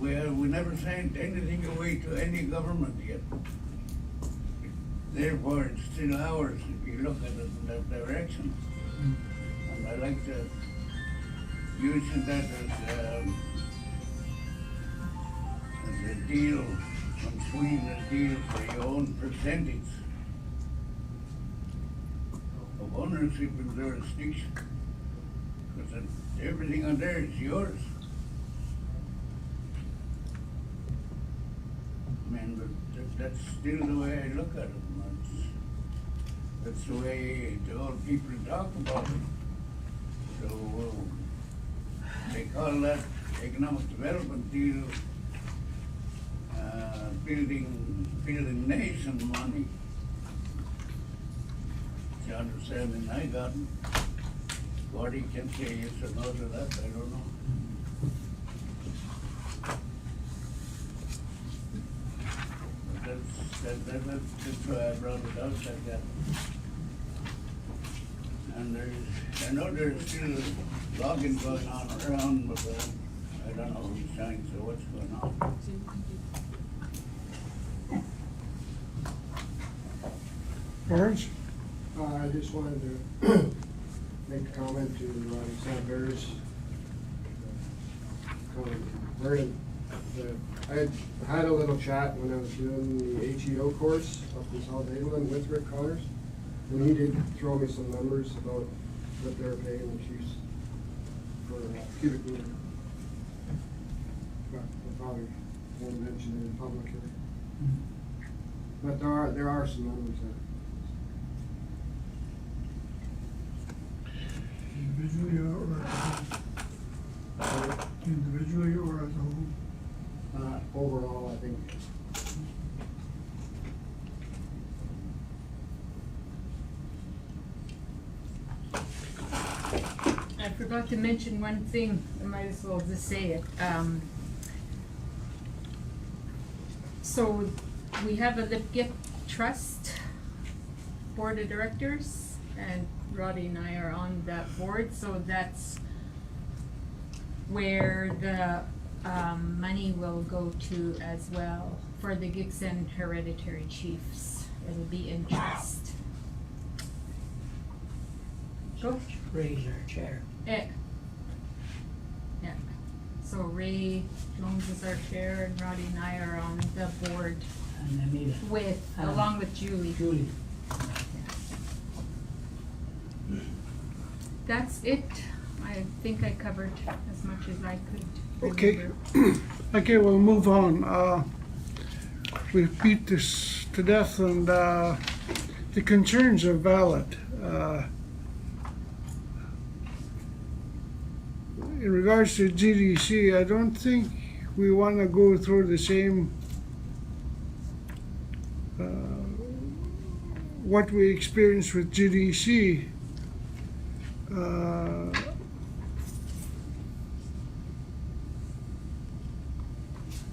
We never sent anything away to any government yet. Therefore, it's still ours if you look at it in that direction. And I like to using that as a deal, from Sweden, a deal for your own percentage of ownership and jurisdiction. Because everything on there is yours. I mean, but that's still the way I look at it. That's the way the old people talk about it. So they call that economic development deal, building nation money. It's the understanding I got. Gordy can say yes or no to that, I don't know. That's why I brought it out like that. And I know there's still logging going on around, but I don't know who's saying, so what's going on? Burns? I just wanted to make a comment to Senators. Vernon. I had a little chat when I was doing the HEO course up in South Haven with Rick Connors, and he did throw me some numbers about what they're paying the chiefs for cubic meter. But I probably won't mention it in public here. But there are some numbers there. Individually or as a whole? Individually or as a whole? Overall, I think forgot to mention one thing, I might as well just say it. So we have a Lipgit Trust Board of Directors, and Roddy and I are on that board, so that's where the money will go to as well for the Gitxsan hereditary chiefs. It'll be in trust. Go. Ray's our chair. Yeah. So Ray Jones is our chair, and Roddy and I are on the board And Anita. with, along with Julie. Julie. That's it. I think I covered as much as I could Okay. remember. Okay, we'll move on. We beat this to death, and the concerns are valid. In regards to GDC, I don't think we want to go through the same what we experienced with GDC.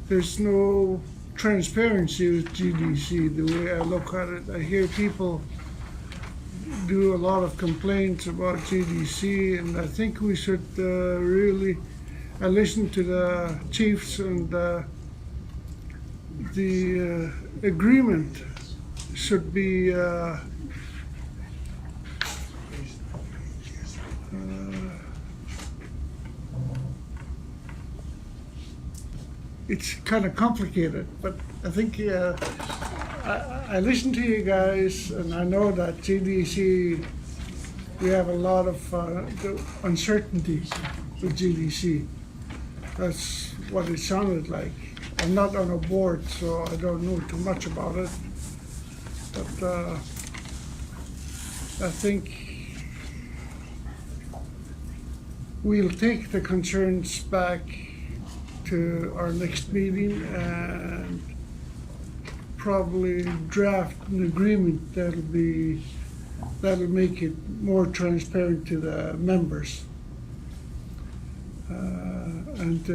There's no transparency with GDC, the way I look at it. I hear people do a lot of complaints about GDC, and I think we should really listen to the chiefs, and the agreement should be it's kind of complicated, but I think I listen to you guys, and I know that GDC, we have a lot of uncertainty with GDC. That's what it sounded like. I'm not on a board, so I don't know too much about it. But I think we'll take the concerns back to our next meeting and probably draft an agreement that'll make it more transparent to the members. And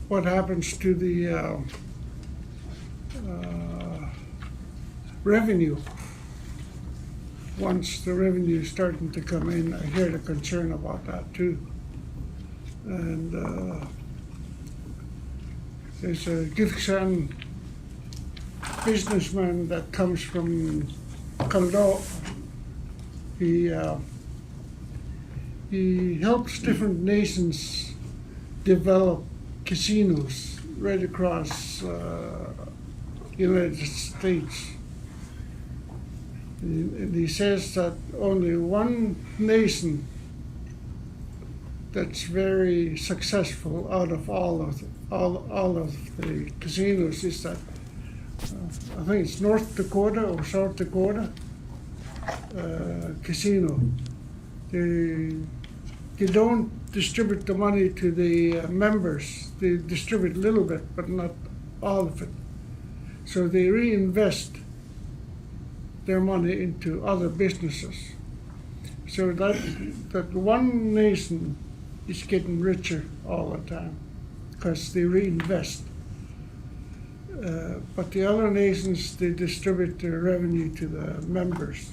what happens to the revenue? Once the revenue is starting to come in, I hear the concern about that too. And there's a Gitxsan businessman that comes from Caldo. He helps different nations develop casinos right across United States. And he says that only one nation that's very successful out of all of the casinos is that I think it's North Dakota or South Dakota casino. They don't distribute the money to the members. They distribute a little bit, but not all of it. So they reinvest their money into other businesses. So that one nation is getting richer all the time because they reinvest. But the other nations, they distribute their revenue to the members,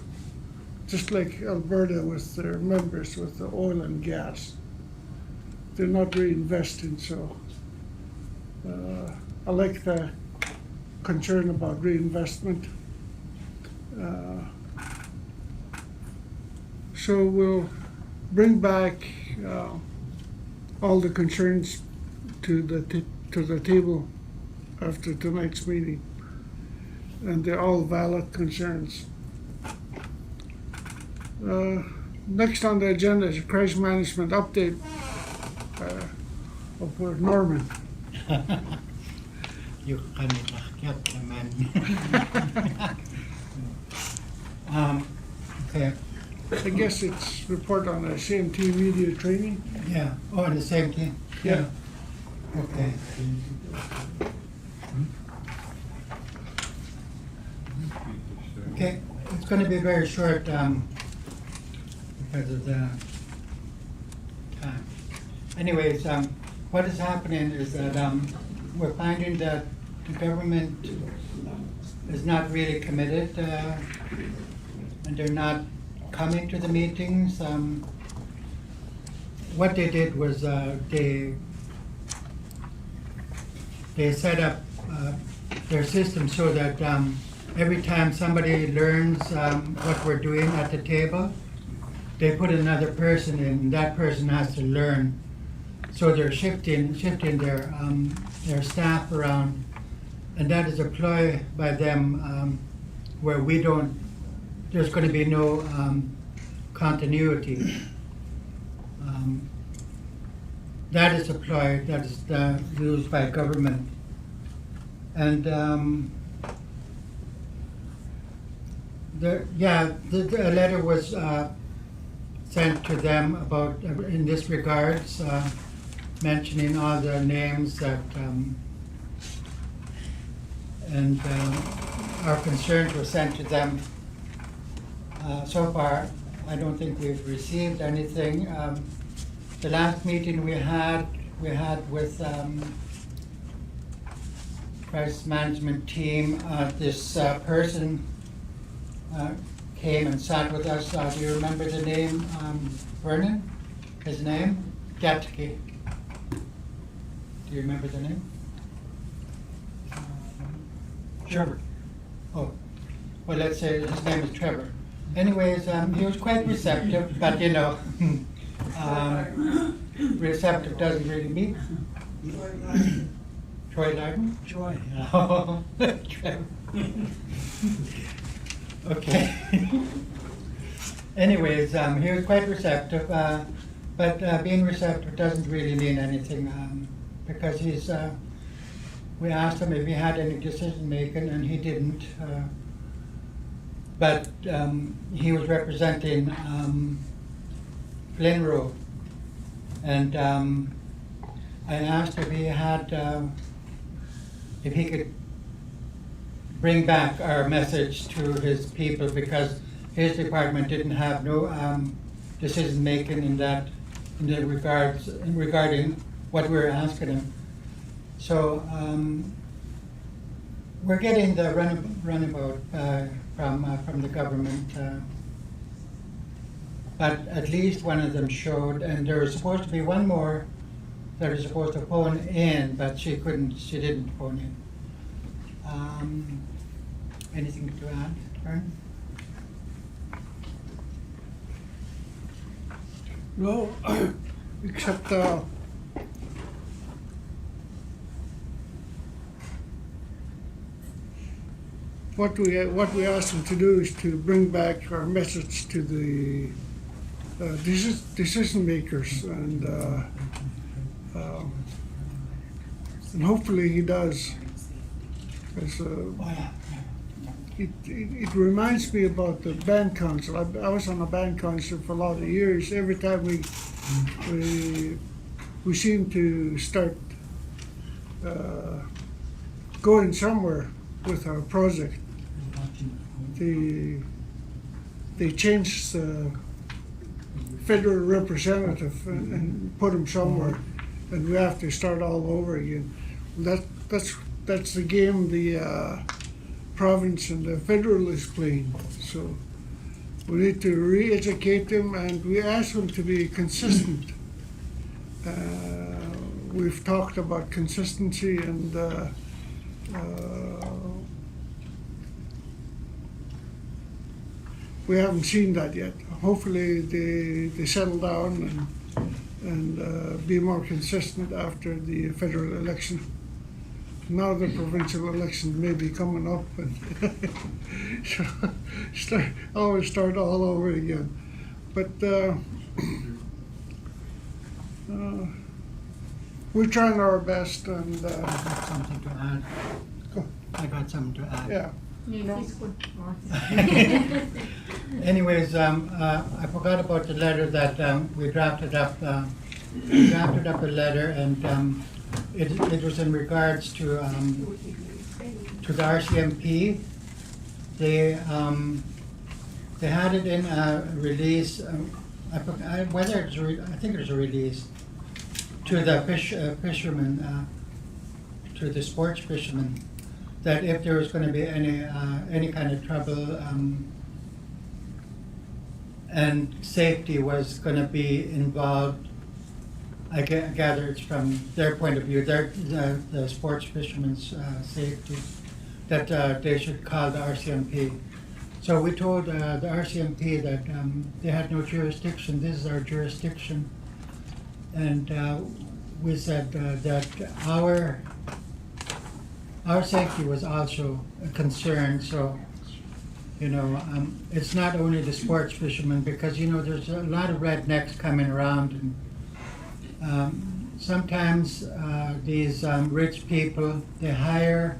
just like Alberta with their members with the oil and gas. They're not reinvesting, so I like the concern about reinvestment. So we'll bring back all the concerns to the table after tonight's meeting, and they're all valid concerns. Next on the agenda is a crisis management update of Norman. You can get the man. Okay. I guess it's report on the CMT media training. Yeah. Oh, the same thing. Yeah. Okay. Okay, it's going to be very short. because of the time. Anyways, what is happening is that we're finding that the government is not really committed, and they're not coming to the meetings. What they did was they set up their system so that every time somebody learns what we're doing at the table, they put another person in, and that person has to learn. So they're shifting their staff around, and that is a ploy by them where we don't. There's going to be no continuity. That is a ploy that is used by government, and the letter was sent to them about in this regards, mentioning all the names that and our concerns were sent to them. So far, I don't think we've received anything. The last meeting we had with crisis management team. This person came and sat with us. Do you remember the name? Vernon? His name? Gyeets. Do you remember the name? Trevor. Oh, well, let's say his name is Trevor. Anyways, he was quite receptive, but you know, receptive doesn't really mean. Troy Lyden? Troy. Oh, Trevor. Okay. Anyways, he was quite receptive, but being receptive doesn't really mean anything because he's. We asked him if he had any decision making, and he didn't. But he was representing Glenroe, and I asked if he had, if he could bring back our message to his people because his department didn't have no decision making in the regards regarding what we were asking him. So we're getting the runabout from the government, but at least one of them showed, and there was supposed to be one more that was supposed to phone in, but she didn't phone in. Anything to add, Vern? No, except what we asked them to do is to bring back our message to the decision makers, and hopefully he does. It reminds me about the band council. I was on a band council for a lot of years. Every time we seem to start going somewhere with our project, they change the federal representative and put him somewhere, and we have to start all over again. That's the game the province and the federal is playing. So we need to re-educate them, and we ask them to be consistent. We've talked about consistency, and we haven't seen that yet. Hopefully they settle down and be more consistent after the federal election. Now the provincial election may be coming up, and so always start all over again. But we're trying our best, and I got something to add. Go. I got something to add. Yeah. Anyways, I forgot about the letter that we drafted up. We drafted up a letter, and it was in regards to the RCMP. They had it in a release whether it's, I think there's a release to the fishermen, to the sports fishermen, that if there was gonna be any kind of trouble, and safety was gonna be involved, I gather it's from their point of view, the sports fishermen's safety, that they should call the RCMP. So we told the RCMP that they had no jurisdiction, this is our jurisdiction. And we said that our safety was also a concern, so, it's not only the sports fishermen, because, there's a lot of rednecks coming around, and sometimes these rich people, they hire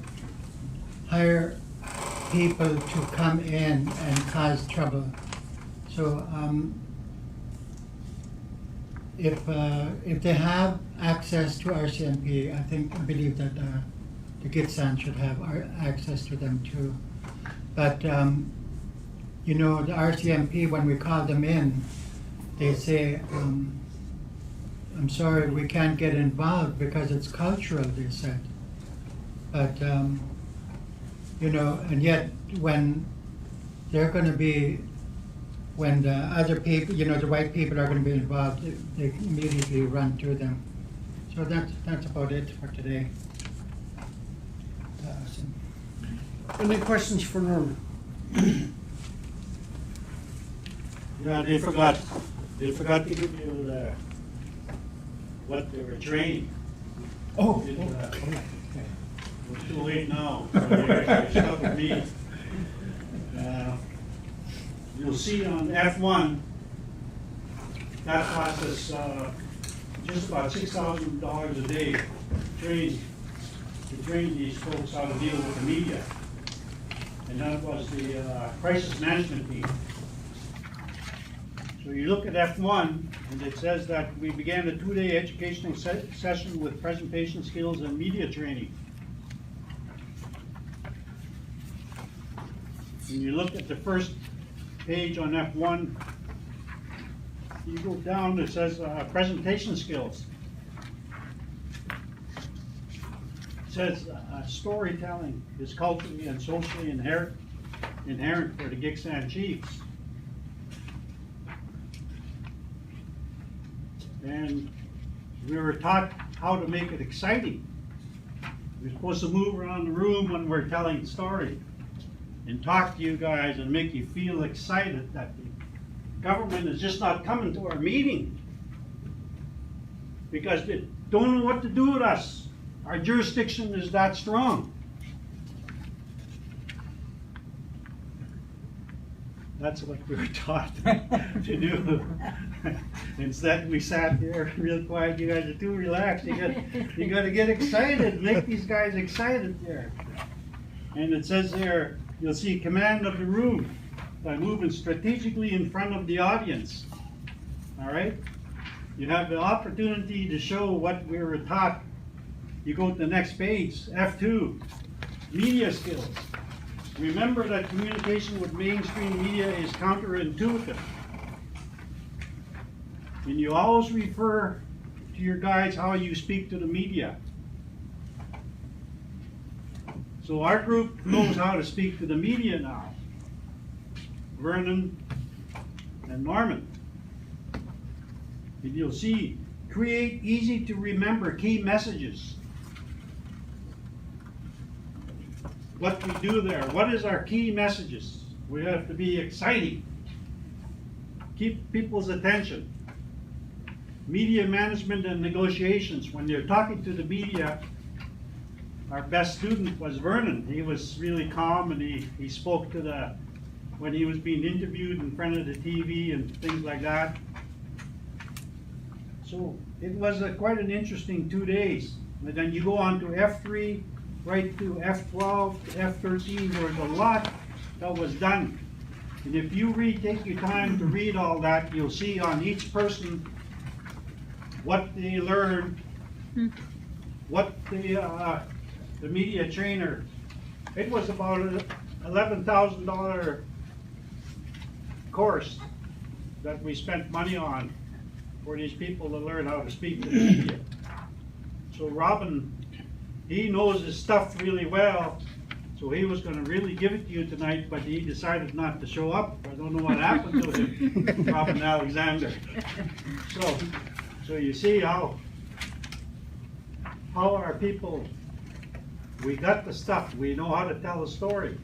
people to come in and cause trouble. So if they have access to RCMP, I believe that the Gitxsan should have access to them too. But the RCMP, when we call them in, they say, I'm sorry, we can't get involved because it's cultural, they said. But and yet when they're going to be, when the other people, the white people are going to be involved, they immediately run to them. So that's about it for today. Any questions for Norman? Yeah, they forgot to give you what they were training. Oh. It's too late now. You're stuck with me. You'll see on F1, that costs us just about $6,000 a day to train these folks how to deal with the media. And that was the crisis management team. So you look at F1, and it says that we began a 2-day educational session with presentation skills and media training. When you look at the first page on F1, you go down, it says presentation skills. It says storytelling is culturally and socially inherent for the Gitxsan chiefs. And we were taught how to make it exciting. We're supposed to move around the room when we're telling the story and talk to you guys and make you feel excited that the government is just not coming to our meeting because they don't know what to do with us. Our jurisdiction is that strong. That's what we were taught to do. Instead, we sat there real quiet. You guys are too relaxed. You got to get excited. Make these guys excited there. And it says there, you'll see command of the room by moving strategically in front of the audience. All right? You have the opportunity to show what we were taught. You go to the next page, F2, media skills. Remember that communication with mainstream media is counterintuitive. And you always refer to your guides how you speak to the media. So our group knows how to speak to the media now. Vernon and Norman. And you'll see, create easy to remember key messages. What we do there, what is our key messages? We have to be exciting. Keep people's attention. Media management and negotiations. When you're talking to the media, our best student was Vernon. He was really calm and he spoke to when he was being interviewed in front of the TV and things like that. So it was quite an interesting 2 days. And then you go on to F3, right to F12, to F13, there was a lot that was done. And if you take your time to read all that, you'll see on each person what they learned, what the media trainer, it was about an $11,000 course that we spent money on for these people to learn how to speak to the media. So Robin, he knows his stuff really well, so he was gonna really give it to you tonight, but he decided not to show up. I don't know what happened to him, Robin Alexander. So you see how our people, we got the stuff, we know how to tell a story.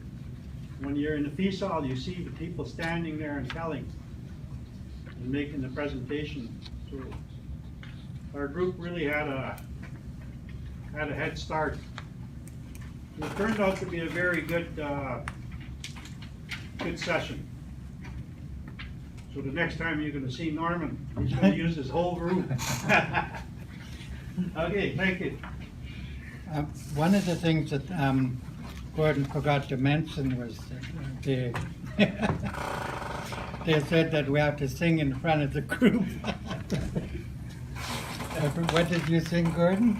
When you're in the feast hall, you see the people standing there and telling and making the presentation. So our group really had a head start. It turned out to be a very good session. So the next time you're gonna see Norman, he's gonna use his whole room. Okay, thank you. One of the things that Gordon forgot to mention was that they said that we have to sing in front of the group. What did you sing, Gordon?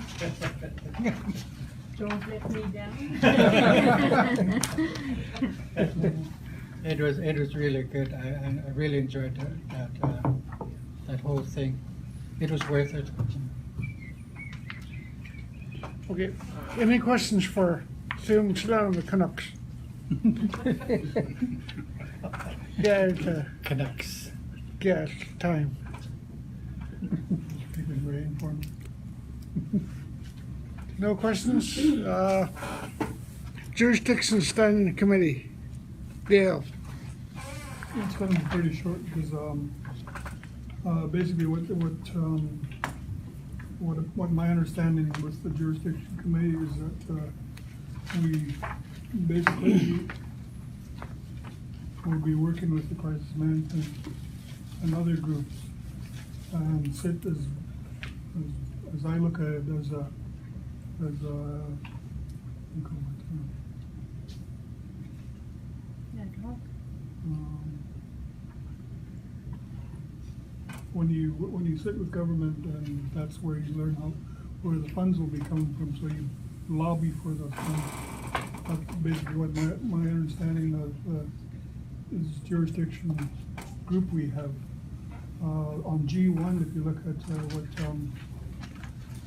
Don't let me down. It was really good. I really enjoyed that whole thing. It was worth it. Okay, any questions for Sam Sloan, the Canucks? Yeah, it's Canucks. gas time. It's been rain for me. No questions? Jurisdiction Standing Committee. Dale. It's gonna be pretty short because, basically what my understanding with the jurisdiction committee is that, we basically will be working with the crisis management and other groups and sit as I look at it, as a, what do you call it? When you sit with government, and that's where you learn where the funds will be coming from, so you lobby for the funds. That's basically what my understanding of is jurisdiction group we have. On G1, if you look at what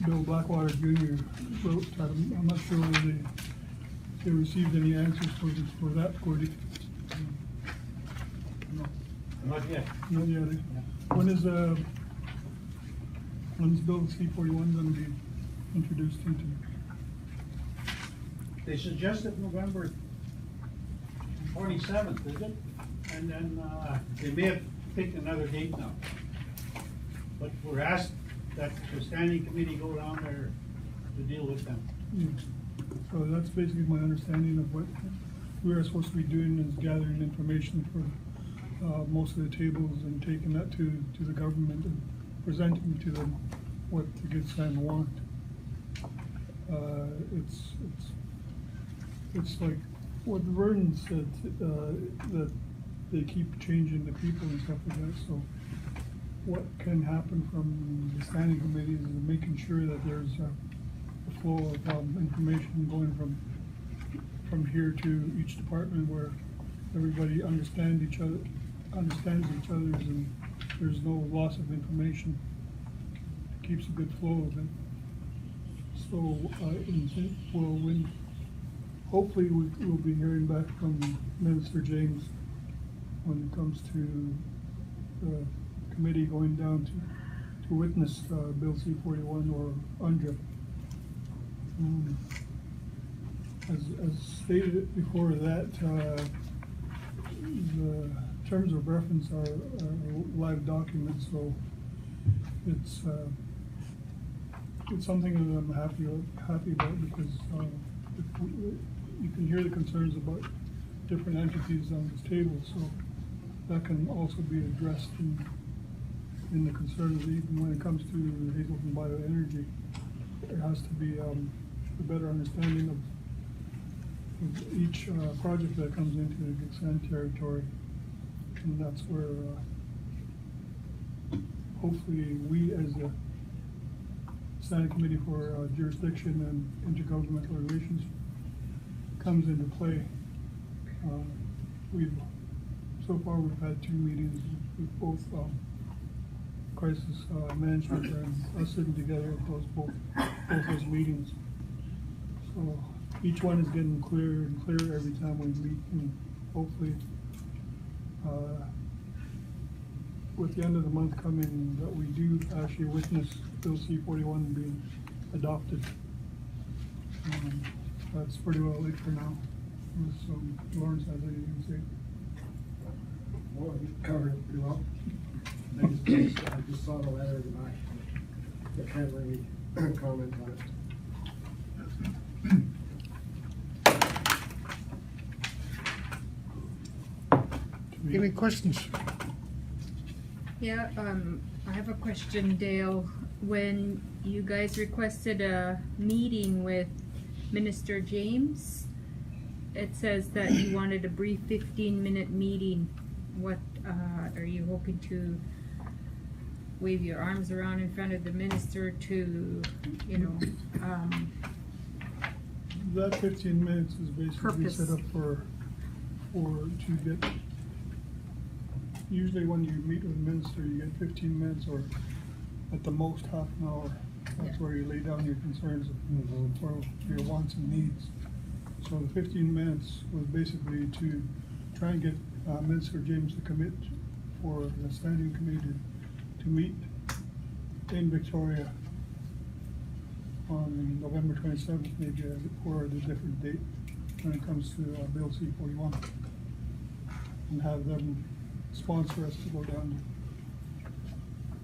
Bill Blackwater Jr. wrote, I'm not sure whether they received any answers for that, Gordy. No. Not yet. Not yet. When's Bill C-41 gonna be introduced into? They suggested November 27th, is it? And then, they may have picked another date now. But we're asked that the standing committee go down there to deal with them. So that's basically my understanding of what we are supposed to be doing, is gathering information for most of the tables and taking that to the government and presenting to them what the Gitxsan want. It's like what Vernon said, that they keep changing the people and stuff like that, so what can happen from the standing committees is making sure that there's a flow of information going from here to each department, where everybody understands each other's, and there's no loss of information. It keeps a good flow of it. So, hopefully we'll be hearing back from Minister James when it comes to the committee going down to witness Bill C-41 or UNDRA. As stated before that, the terms of reference are live documents, so it's something that I'm happy about, because you can hear the concerns about different entities on this table, so that can also be addressed in the concerns, even when it comes to Hazelton Bioenergy. There has to be a better understanding of each project that comes into the Gitxsan territory, and that's where hopefully we, as a standing committee for jurisdiction and intergovernmental relations, comes into play. So far, we've had 2 meetings with both, crisis, management and us sitting together across both those meetings. So each one is getting clearer and clearer every time we meet, and hopefully, with the end of the month coming, that we do actually witness Bill C-41 being adopted. That's pretty well it for now, unless Lawrence has anything to say. Well, you covered it pretty well. I just saw the letter tonight. I can't really comment on it. Any questions? Yeah, I have a question, Dale. When you guys requested a meeting with Minister James, it says that you wanted a brief 15-minute meeting. What, are you hoping to wave your arms around in front of the minister to, you know, That 15 minutes is basically Purpose. set up to get, usually when you meet with a minister, you get 15 minutes or at the most half an hour. That's Yeah. where you lay down your concerns or your wants and needs. So the 15 minutes was basically to try and get Minister James to commit for the standing committee to meet in Victoria on November 27th, maybe, or the different date when it comes to Bill C-41, and have them sponsor us to go down there.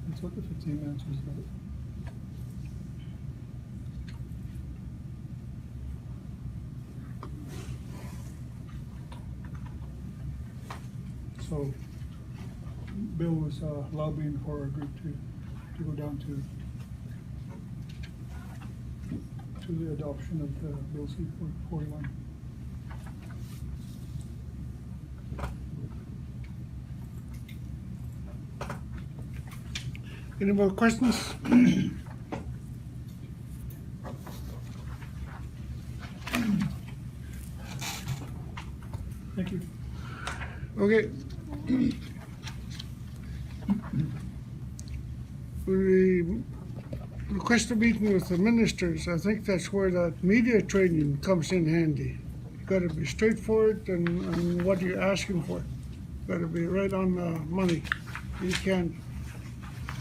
That's what the 15 minutes was about. So Bill was lobbying for a group to go down to the adoption of the Bill C-41. Any more questions? Thank you. Okay. We request a meeting with the ministers. I think that's where that media training comes in handy. You gotta be straightforward and what you're asking for. Gotta be right on the money. You can't,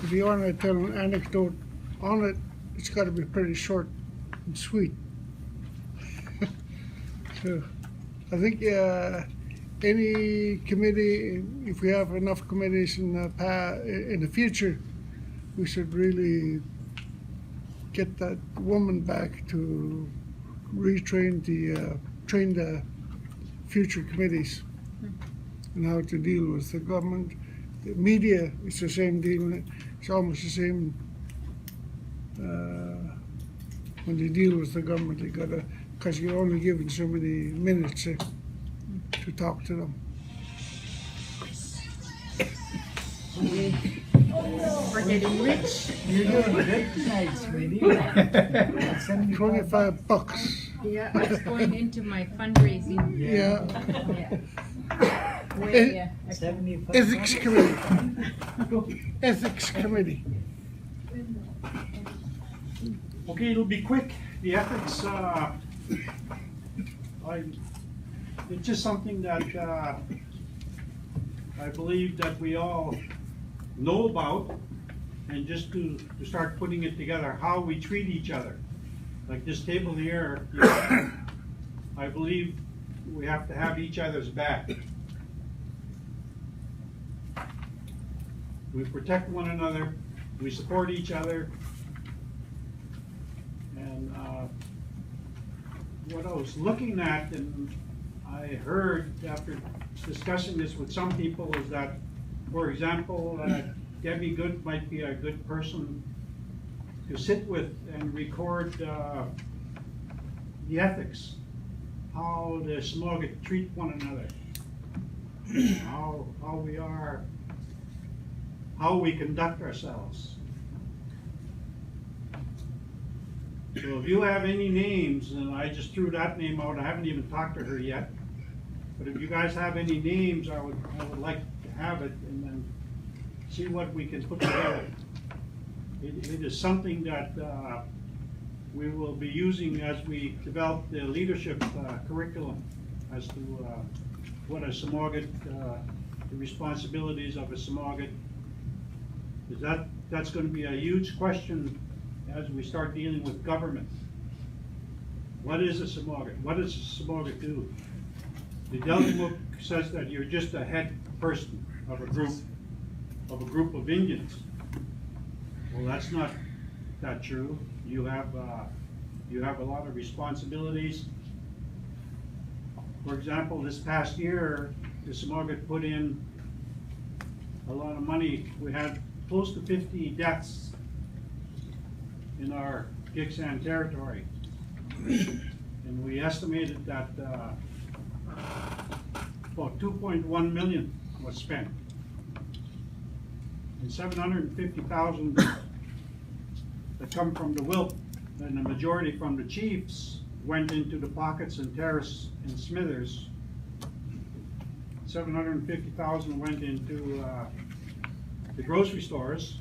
if you wanna tell an anecdote on it, it's gotta be pretty short and sweet. So, I think, any committee, if we have enough committees in the future, we should really get that woman back to train the future committees and how to deal with the government. The media, it's the same deal. It's almost the same. When you deal with the government, you gotta, because you're only given so many minutes to talk to them. we're getting rich. You're doing good tonight, sweetie. $75. $25. Yeah, it's going into my fundraising. Yeah. Yeah. Way, 75. Ethics committee. Ethics committee. Okay, it'll be quick. The ethics, it's just something that I believe that we all know about, and just to start putting it together, how we treat each other. Like this table here, you know, I believe we have to have each other's back. We protect one another, we support each other, and what I was looking at, and I heard after discussing this with some people, is that, for example, Debbie Good might be a good person to sit with and record the ethics, how the Smogit treat one another, how we are, how we conduct ourselves. So if you have any names, and I just threw that name out, I haven't even talked to her yet, But if you guys have any names, I would like to have it and then see what we can put together. It is something that we will be using as we develop the leadership curriculum as to what a Samorgat, the responsibilities of a Samorgat. That's going to be a huge question as we start dealing with government. What is a Samorgat? What does a Samorgat do? The Delegate book says that you're just a head person of a group of Indians. Well, that's not that true. You have a lot of responsibilities. For example, this past year, the Samorgat put in a lot of money. We had close to 50 deaths in our Gitxsan territory. And we estimated that about 2.1 million was spent. And 750,000 that come from the WILP, and the majority from the chiefs, went into the pockets and Terrace and Smithers. 750,000 went into the grocery stores.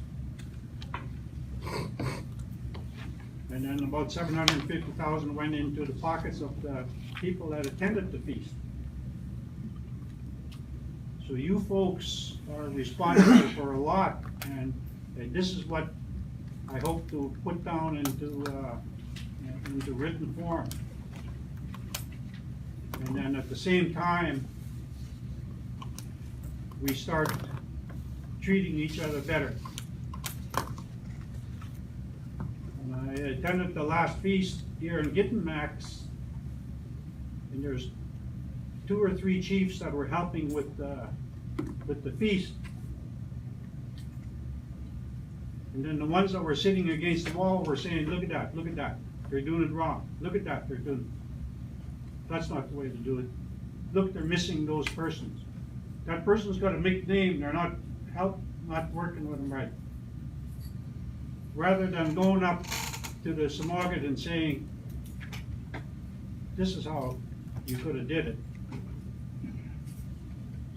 And then about 750,000 went into the pockets of the people that attended the feast. So you folks are responsible for a lot, and this is what I hope to put down into written form. And then at the same time, we start treating each other better. And I attended the last feast here in Gitxsan, and there's 2 or 3 chiefs that were helping with the feast. And then the ones that were sitting against the wall were saying, look at that, they're doing it wrong. Look at that, they're doing it. That's not the way to do it. Look, they're missing those persons. That person's got a big name, they're not working with them right. Rather than going up to the Samorgat and saying, this is how you could have did it.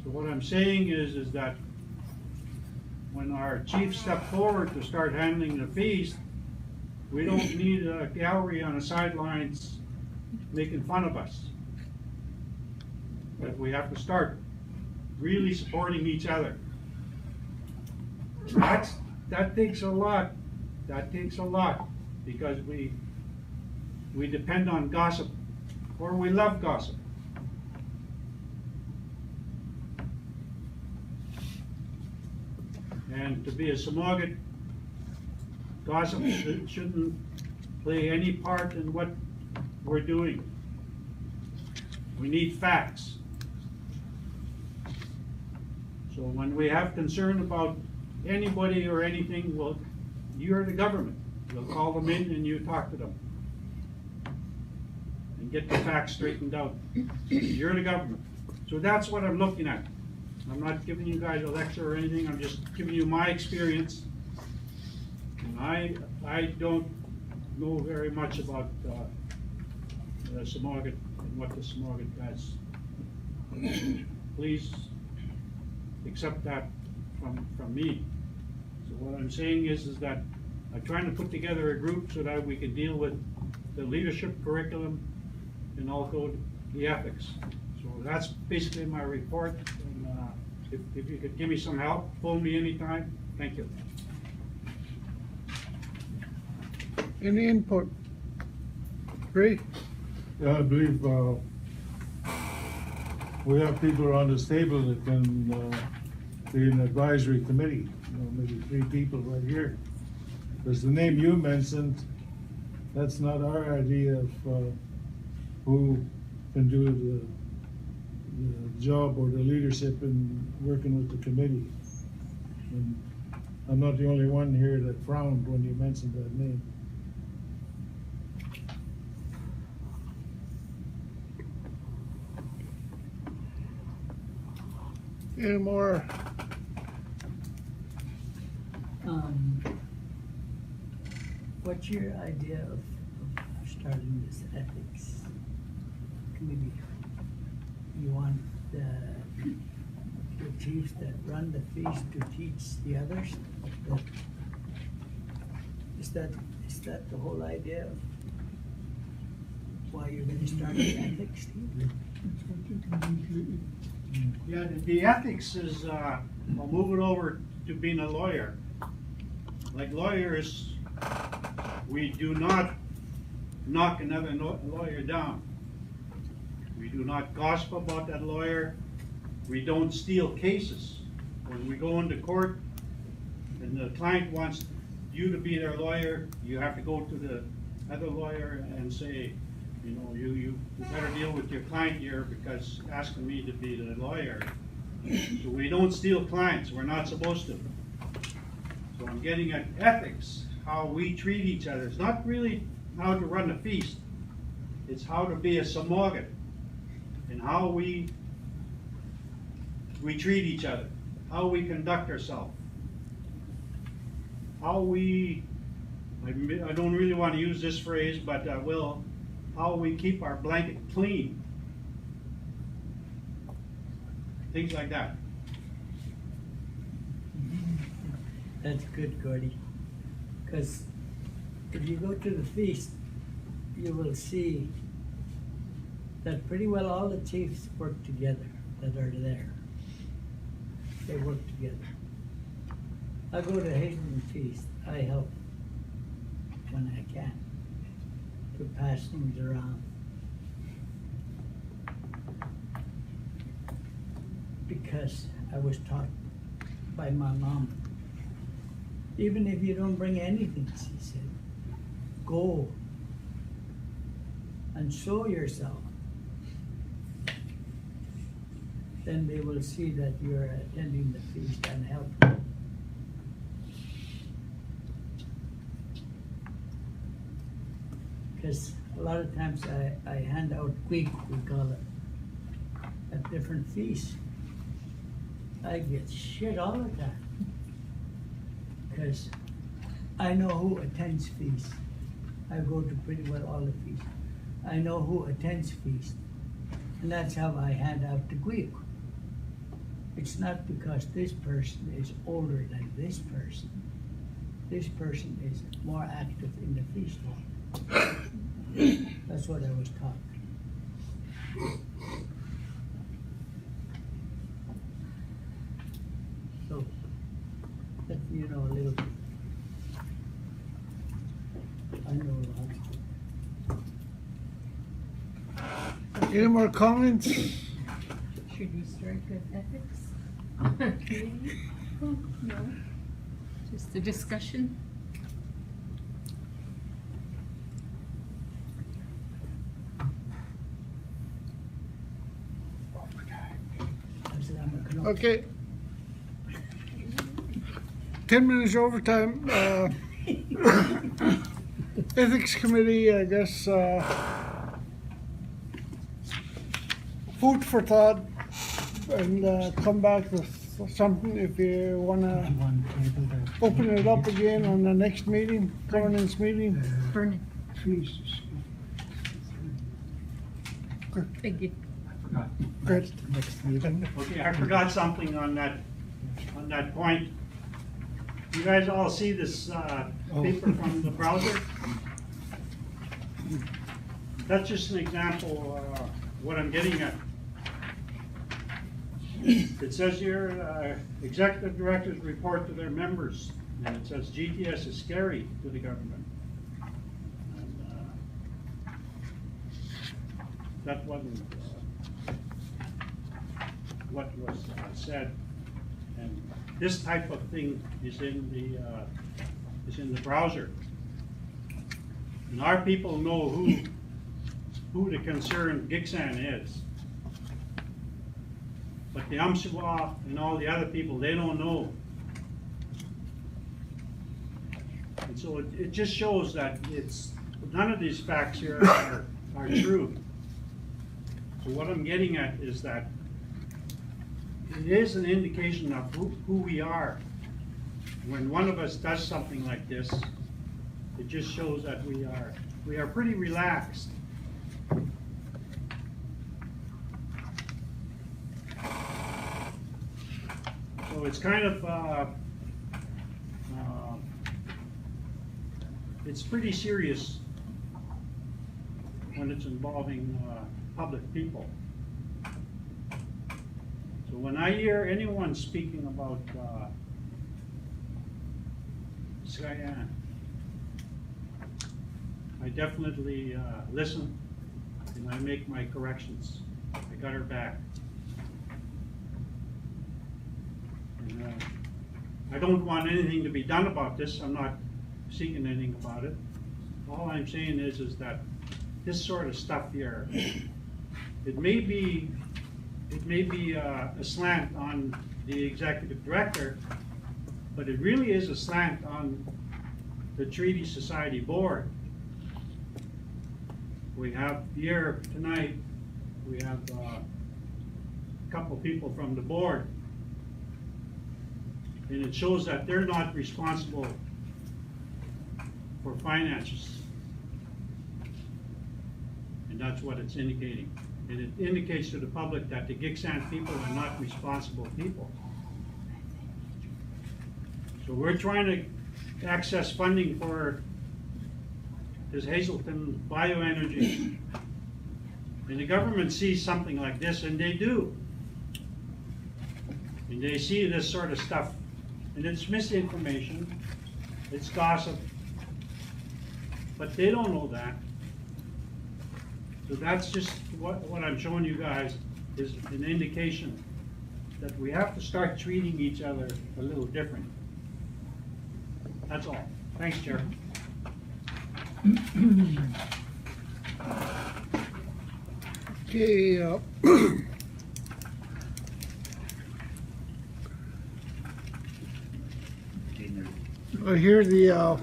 So what I'm saying is that when our chiefs step forward to start handling the feast, we don't need a gallery on the sidelines making fun of us. But we have to start really supporting each other. That takes a lot. That takes a lot, because we depend on gossip, or we love gossip. And to be a Samorgat, gossip shouldn't play any part in what we're doing. We need facts. So when we have concern about anybody or anything, well, you're the government. You'll call them in and you talk to them and get the facts straightened out. You're the government. So that's what I'm looking at. I'm not giving you guys a lecture or anything. I'm just giving you my experience. And I don't know very much about the Samorgat and what the Samorgat does. Please accept that from me. So what I'm saying is that I'm trying to put together a group so that we can deal with the leadership curriculum and also the ethics. So that's basically my report. And if you could give me some help, phone me anytime. Thank you. Any input? Ray? Yeah, I believe we have people around this table that can be an advisory committee, maybe 3 people right here. Because the name you mentioned, that's not our idea of who can do the job or the leadership in working with the committee. And I'm not the only one here that frowned when you mentioned that name. Any more? What's your idea of starting this ethics committee? You want the chiefs that run the feast to teach the others. That- Is that the whole idea of why you're gonna start the ethics, Steve? It's what you can do completely. Yeah, the ethics is, I'll move it over to being a lawyer. Like lawyers, we do not knock another lawyer down. We do not gossip about that lawyer. We don't steal cases. When we go into court and the client wants you to be their lawyer, you have to go to the other lawyer and say, you know, you better deal with your client here because asking me to be the lawyer. So we don't steal clients, we're not supposed to. So I'm getting at ethics, how we treat each other. It's not really how to run a feast, it's how to be a Samogan and how we treat each other, how we conduct ourselves, how we, I don't really want to use this phrase, but I will, how we keep our blanket clean. Things like that. That's good, Gordy. Because if you go to the feast, you will see that pretty well all the chiefs work together that are there. They work together. I go to Hayden Feast, I help when I can to pass things around. Because I was taught by my mom, even if you don't bring anything, she said, go and show yourself. Then they will see that you're attending the feast and helping. Because a lot of times I hand out quick, we call it, at different feasts. I get shit all the time. Because I know who attends feasts. I go to pretty well all the feasts. I know who attends feast. And that's how I hand out the quick. It's not because this person is older than this person. This person is more active in the feast hall. That's what I was taught. So, that you know a little bit. I know a lot. Any more comments? Should we start with ethics? No, just a discussion. Okay. 10 minutes overtime. Ethics Committee, I guess, food for thought, and come back with something if you wanna open it up again on the next meeting, governance meeting. Vernon. Feast. Thank you. Good. Next meeting. Okay, I forgot something on that point. You guys all see this paper from the browser? That's just an example of what I'm getting at. It says here, executive directors report to their members, and it says GTS is scary to the government. And, that wasn't what was said. And this type of thing is in the browser. And our people know who the concerned Gitxsan is. But the Amsiwa and all the other people, they don't know. And so it just shows that none of these facts here are true. So what I'm getting at is that it is an indication of who we are. When one of us does something like this, it just shows that we are pretty relaxed. So it's kind of, it's pretty serious when it's involving public people. So when I hear anyone speaking about Skyan, I definitely listen and I make my corrections. I got her back. And, I don't want anything to be done about this. I'm not seeking anything about it. All I'm saying is that this sort of stuff here, it may be a slant on the executive director, but it really is a slant on the Treaty Society Board. We have here tonight, we have a couple people from the board, and it shows that they're not responsible for finances. And that's what it's indicating. And it indicates to the public that the Gitxsan people are not responsible people. So we're trying to access funding for this Hazelton bioenergy. And the government sees something like this, and they do. And they see this sort of stuff. And it's misinformation, it's gossip, but they don't know that. So that's just what I'm showing you guys is an indication that we have to start treating each other a little different. That's all. Thanks, Chair. Okay, I hear the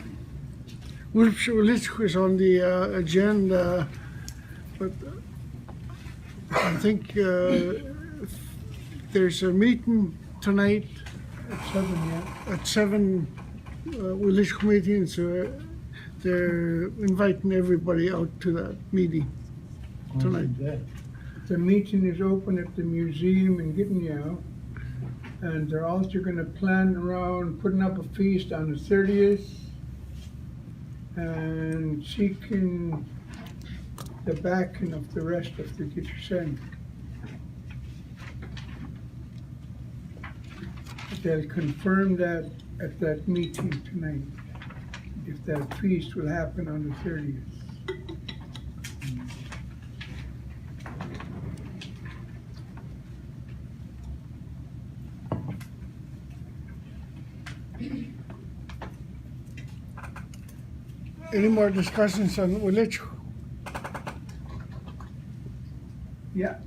Wiltshire is on the agenda, but I think there's a meeting tonight At 7, yeah. at 7, Wiltshire meeting, so they're inviting everybody out to that meeting tonight. The meeting is open at the museum in Gitxsan, and they're also gonna plan around putting up a feast on the 30th and seeking the backing of the rest of the Gitxsan. They'll confirm that at that meeting tonight, if that feast will happen on the 30th. Any more discussions on Willich? Yeah.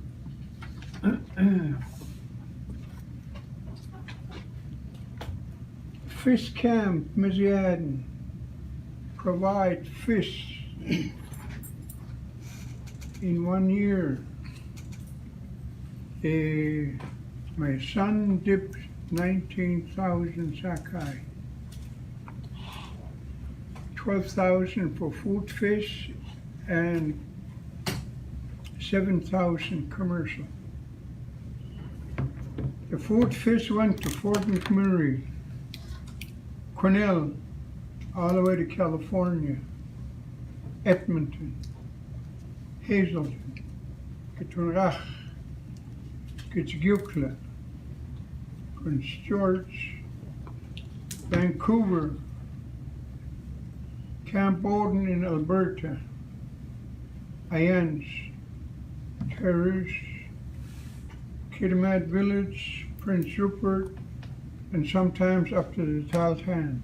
Fish Camp, Michigan, provide fish in 1 year. My son dipped 19,000 sakai, 12,000 for food fish and 7,000 commercial. The food fish went to Fort McMurray, Cornell, all the way to California, Edmonton, Hazelton, Gitxsan, Gitxsan, Prince George, Vancouver, Camp Bowden in Alberta, Ayans, Terrace, Kitimat Village, Prince Rupert, and sometimes up to the Tahltan.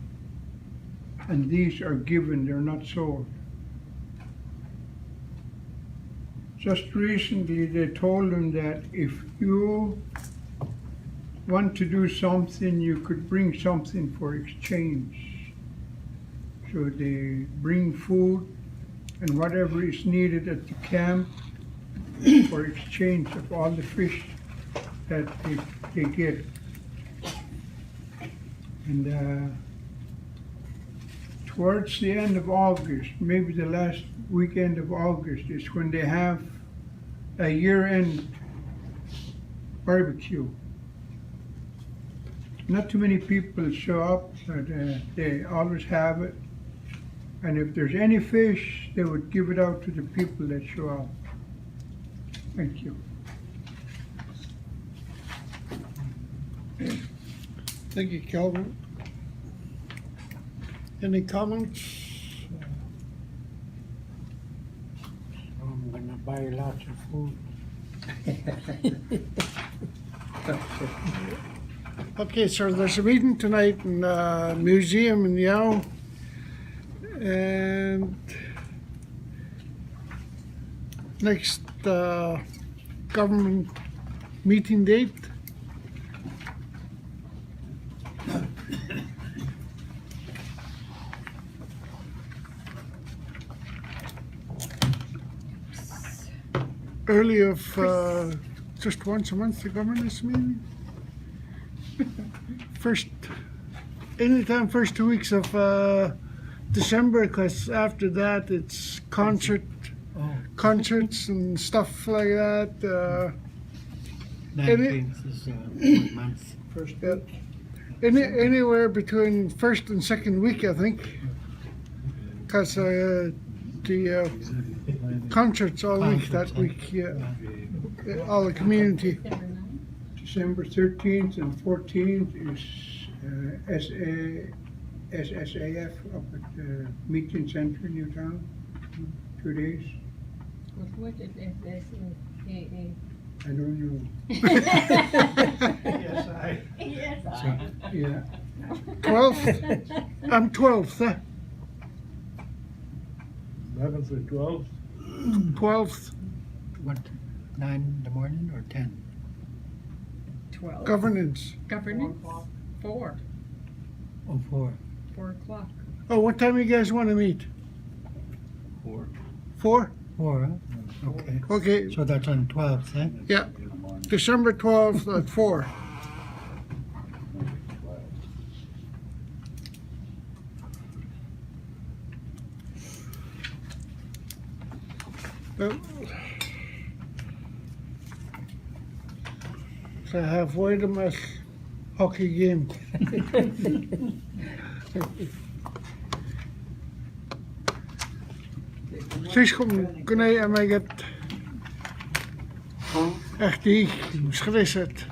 And these are given, they're not sold. Just recently they told them that if you want to do something, you could bring something for exchange. So they bring food and whatever is needed at the camp for exchange of all the fish that they get. And towards the end of August, maybe the last weekend of August, is when they have a year-end barbecue. not too many people show up, but they always have it. And if there's any fish, they would give it out to the people that show up. Thank you. Thank you, Calvin. Any comments? I'm gonna buy lots of food. Okay, so there's a meeting tonight in the museum in Yao. And next government meeting date. Early of just once a month, the governance meeting. Anytime first 2 weeks of December, because after that it's concerts and stuff like that. 19th is a month. First anywhere between first and second week, I think, because the concerts all week that week. Yeah, all the community. December 13th and 14th is SSAF up at the Meeting Center in Newtown. 2 days. What is SSAA? I don't know. Yes, So, yeah. 12th. I'm 12th. 11th and 12th? 12th. What, 9 in the morning or 10? 12. Governance. Governance? 4. Oh, 4. 4 o'clock. Oh, what time you guys want to meet? 4. 4? 4, huh? Okay. Okay. So that's on 12th, eh? Yeah. December 12th at 4. So halfway to my hockey game. Zeg, kun je mij het echt die schrisset?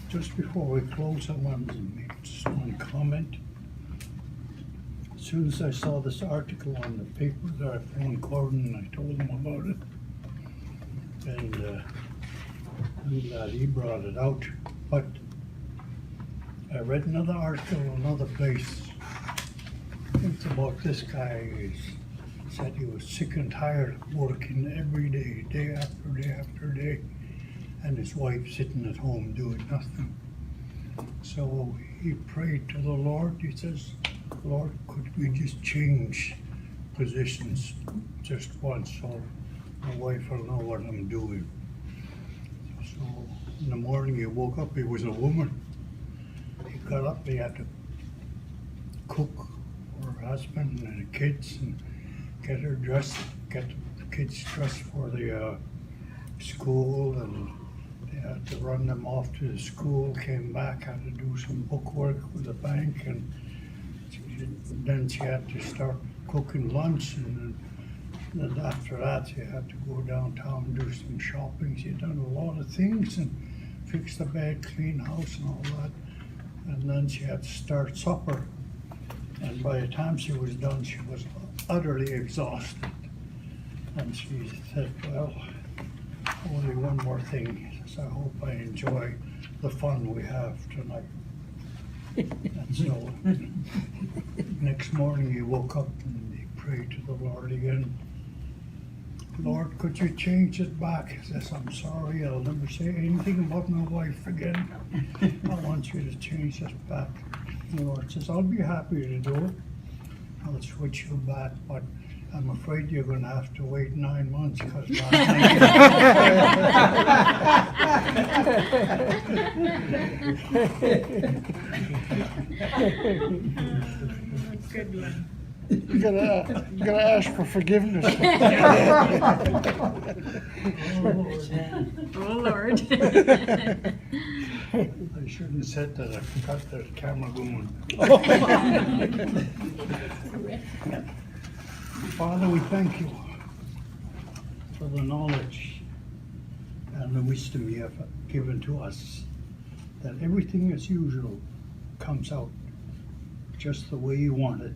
Just before we close, I wanted to make just one comment. As soon as I saw this article on the paper, that I phoned Gordon and I told him about it. And I'm glad he brought it out. But I read another article in another place. It's about this guy who said he was sick and tired of working every day, day after day after day, and his wife sitting at home doing nothing. So he prayed to the Lord. He says, Lord, could we just change positions just once so my wife will know what I'm doing? So in the morning he woke up, he was a woman. He got up, he had to cook for her husband and the kids and get her dressed, get the kids dressed for the school, and they had to run them off to the school, came back, had to do some book work with the bank, and then she had to start cooking lunch, and then after that she had to go downtown and do some shopping. She had done a lot of things and fix the bed, clean house and all that, and then she had to start supper. And by the time she was done, she was utterly exhausted. And she said, well, only one more thing. She says, I hope I enjoy the fun we have tonight. And so, next morning he woke up and he prayed to the Lord again. Lord, could you change it back? He says, I'm sorry, I'll never say anything about my wife again. I want you to change this back. The Lord says, I'll be happy to do it. I'll switch you back, but I'm afraid you're going to have to wait 9 months because last Good one. You gotta ask for forgiveness. Oh, Lord. I shouldn't have said that, I forgot there's a camera going. Father, we thank you for the knowledge and the wisdom you have given to us, that everything as usual comes out just the way you want it.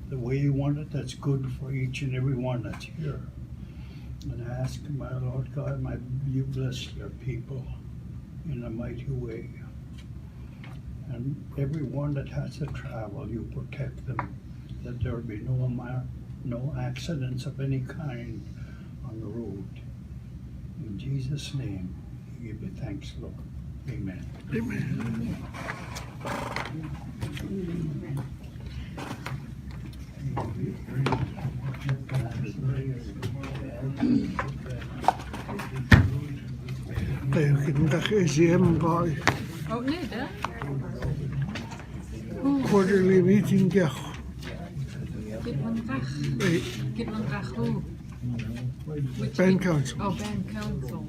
The way you want it, that's good for each and every one that's here. And I ask, my Lord God, may you bless your people in a mighty way. And everyone that has to travel, you protect them, that there be no accidents of any kind on the road. In Jesus' name, we give you thanks, Lord. Amen. Amen. Dag ACM guy. Oh, nee, hè? Quarterly meeting, yeah. Gitxsan graag who? Band council. Oh, band council.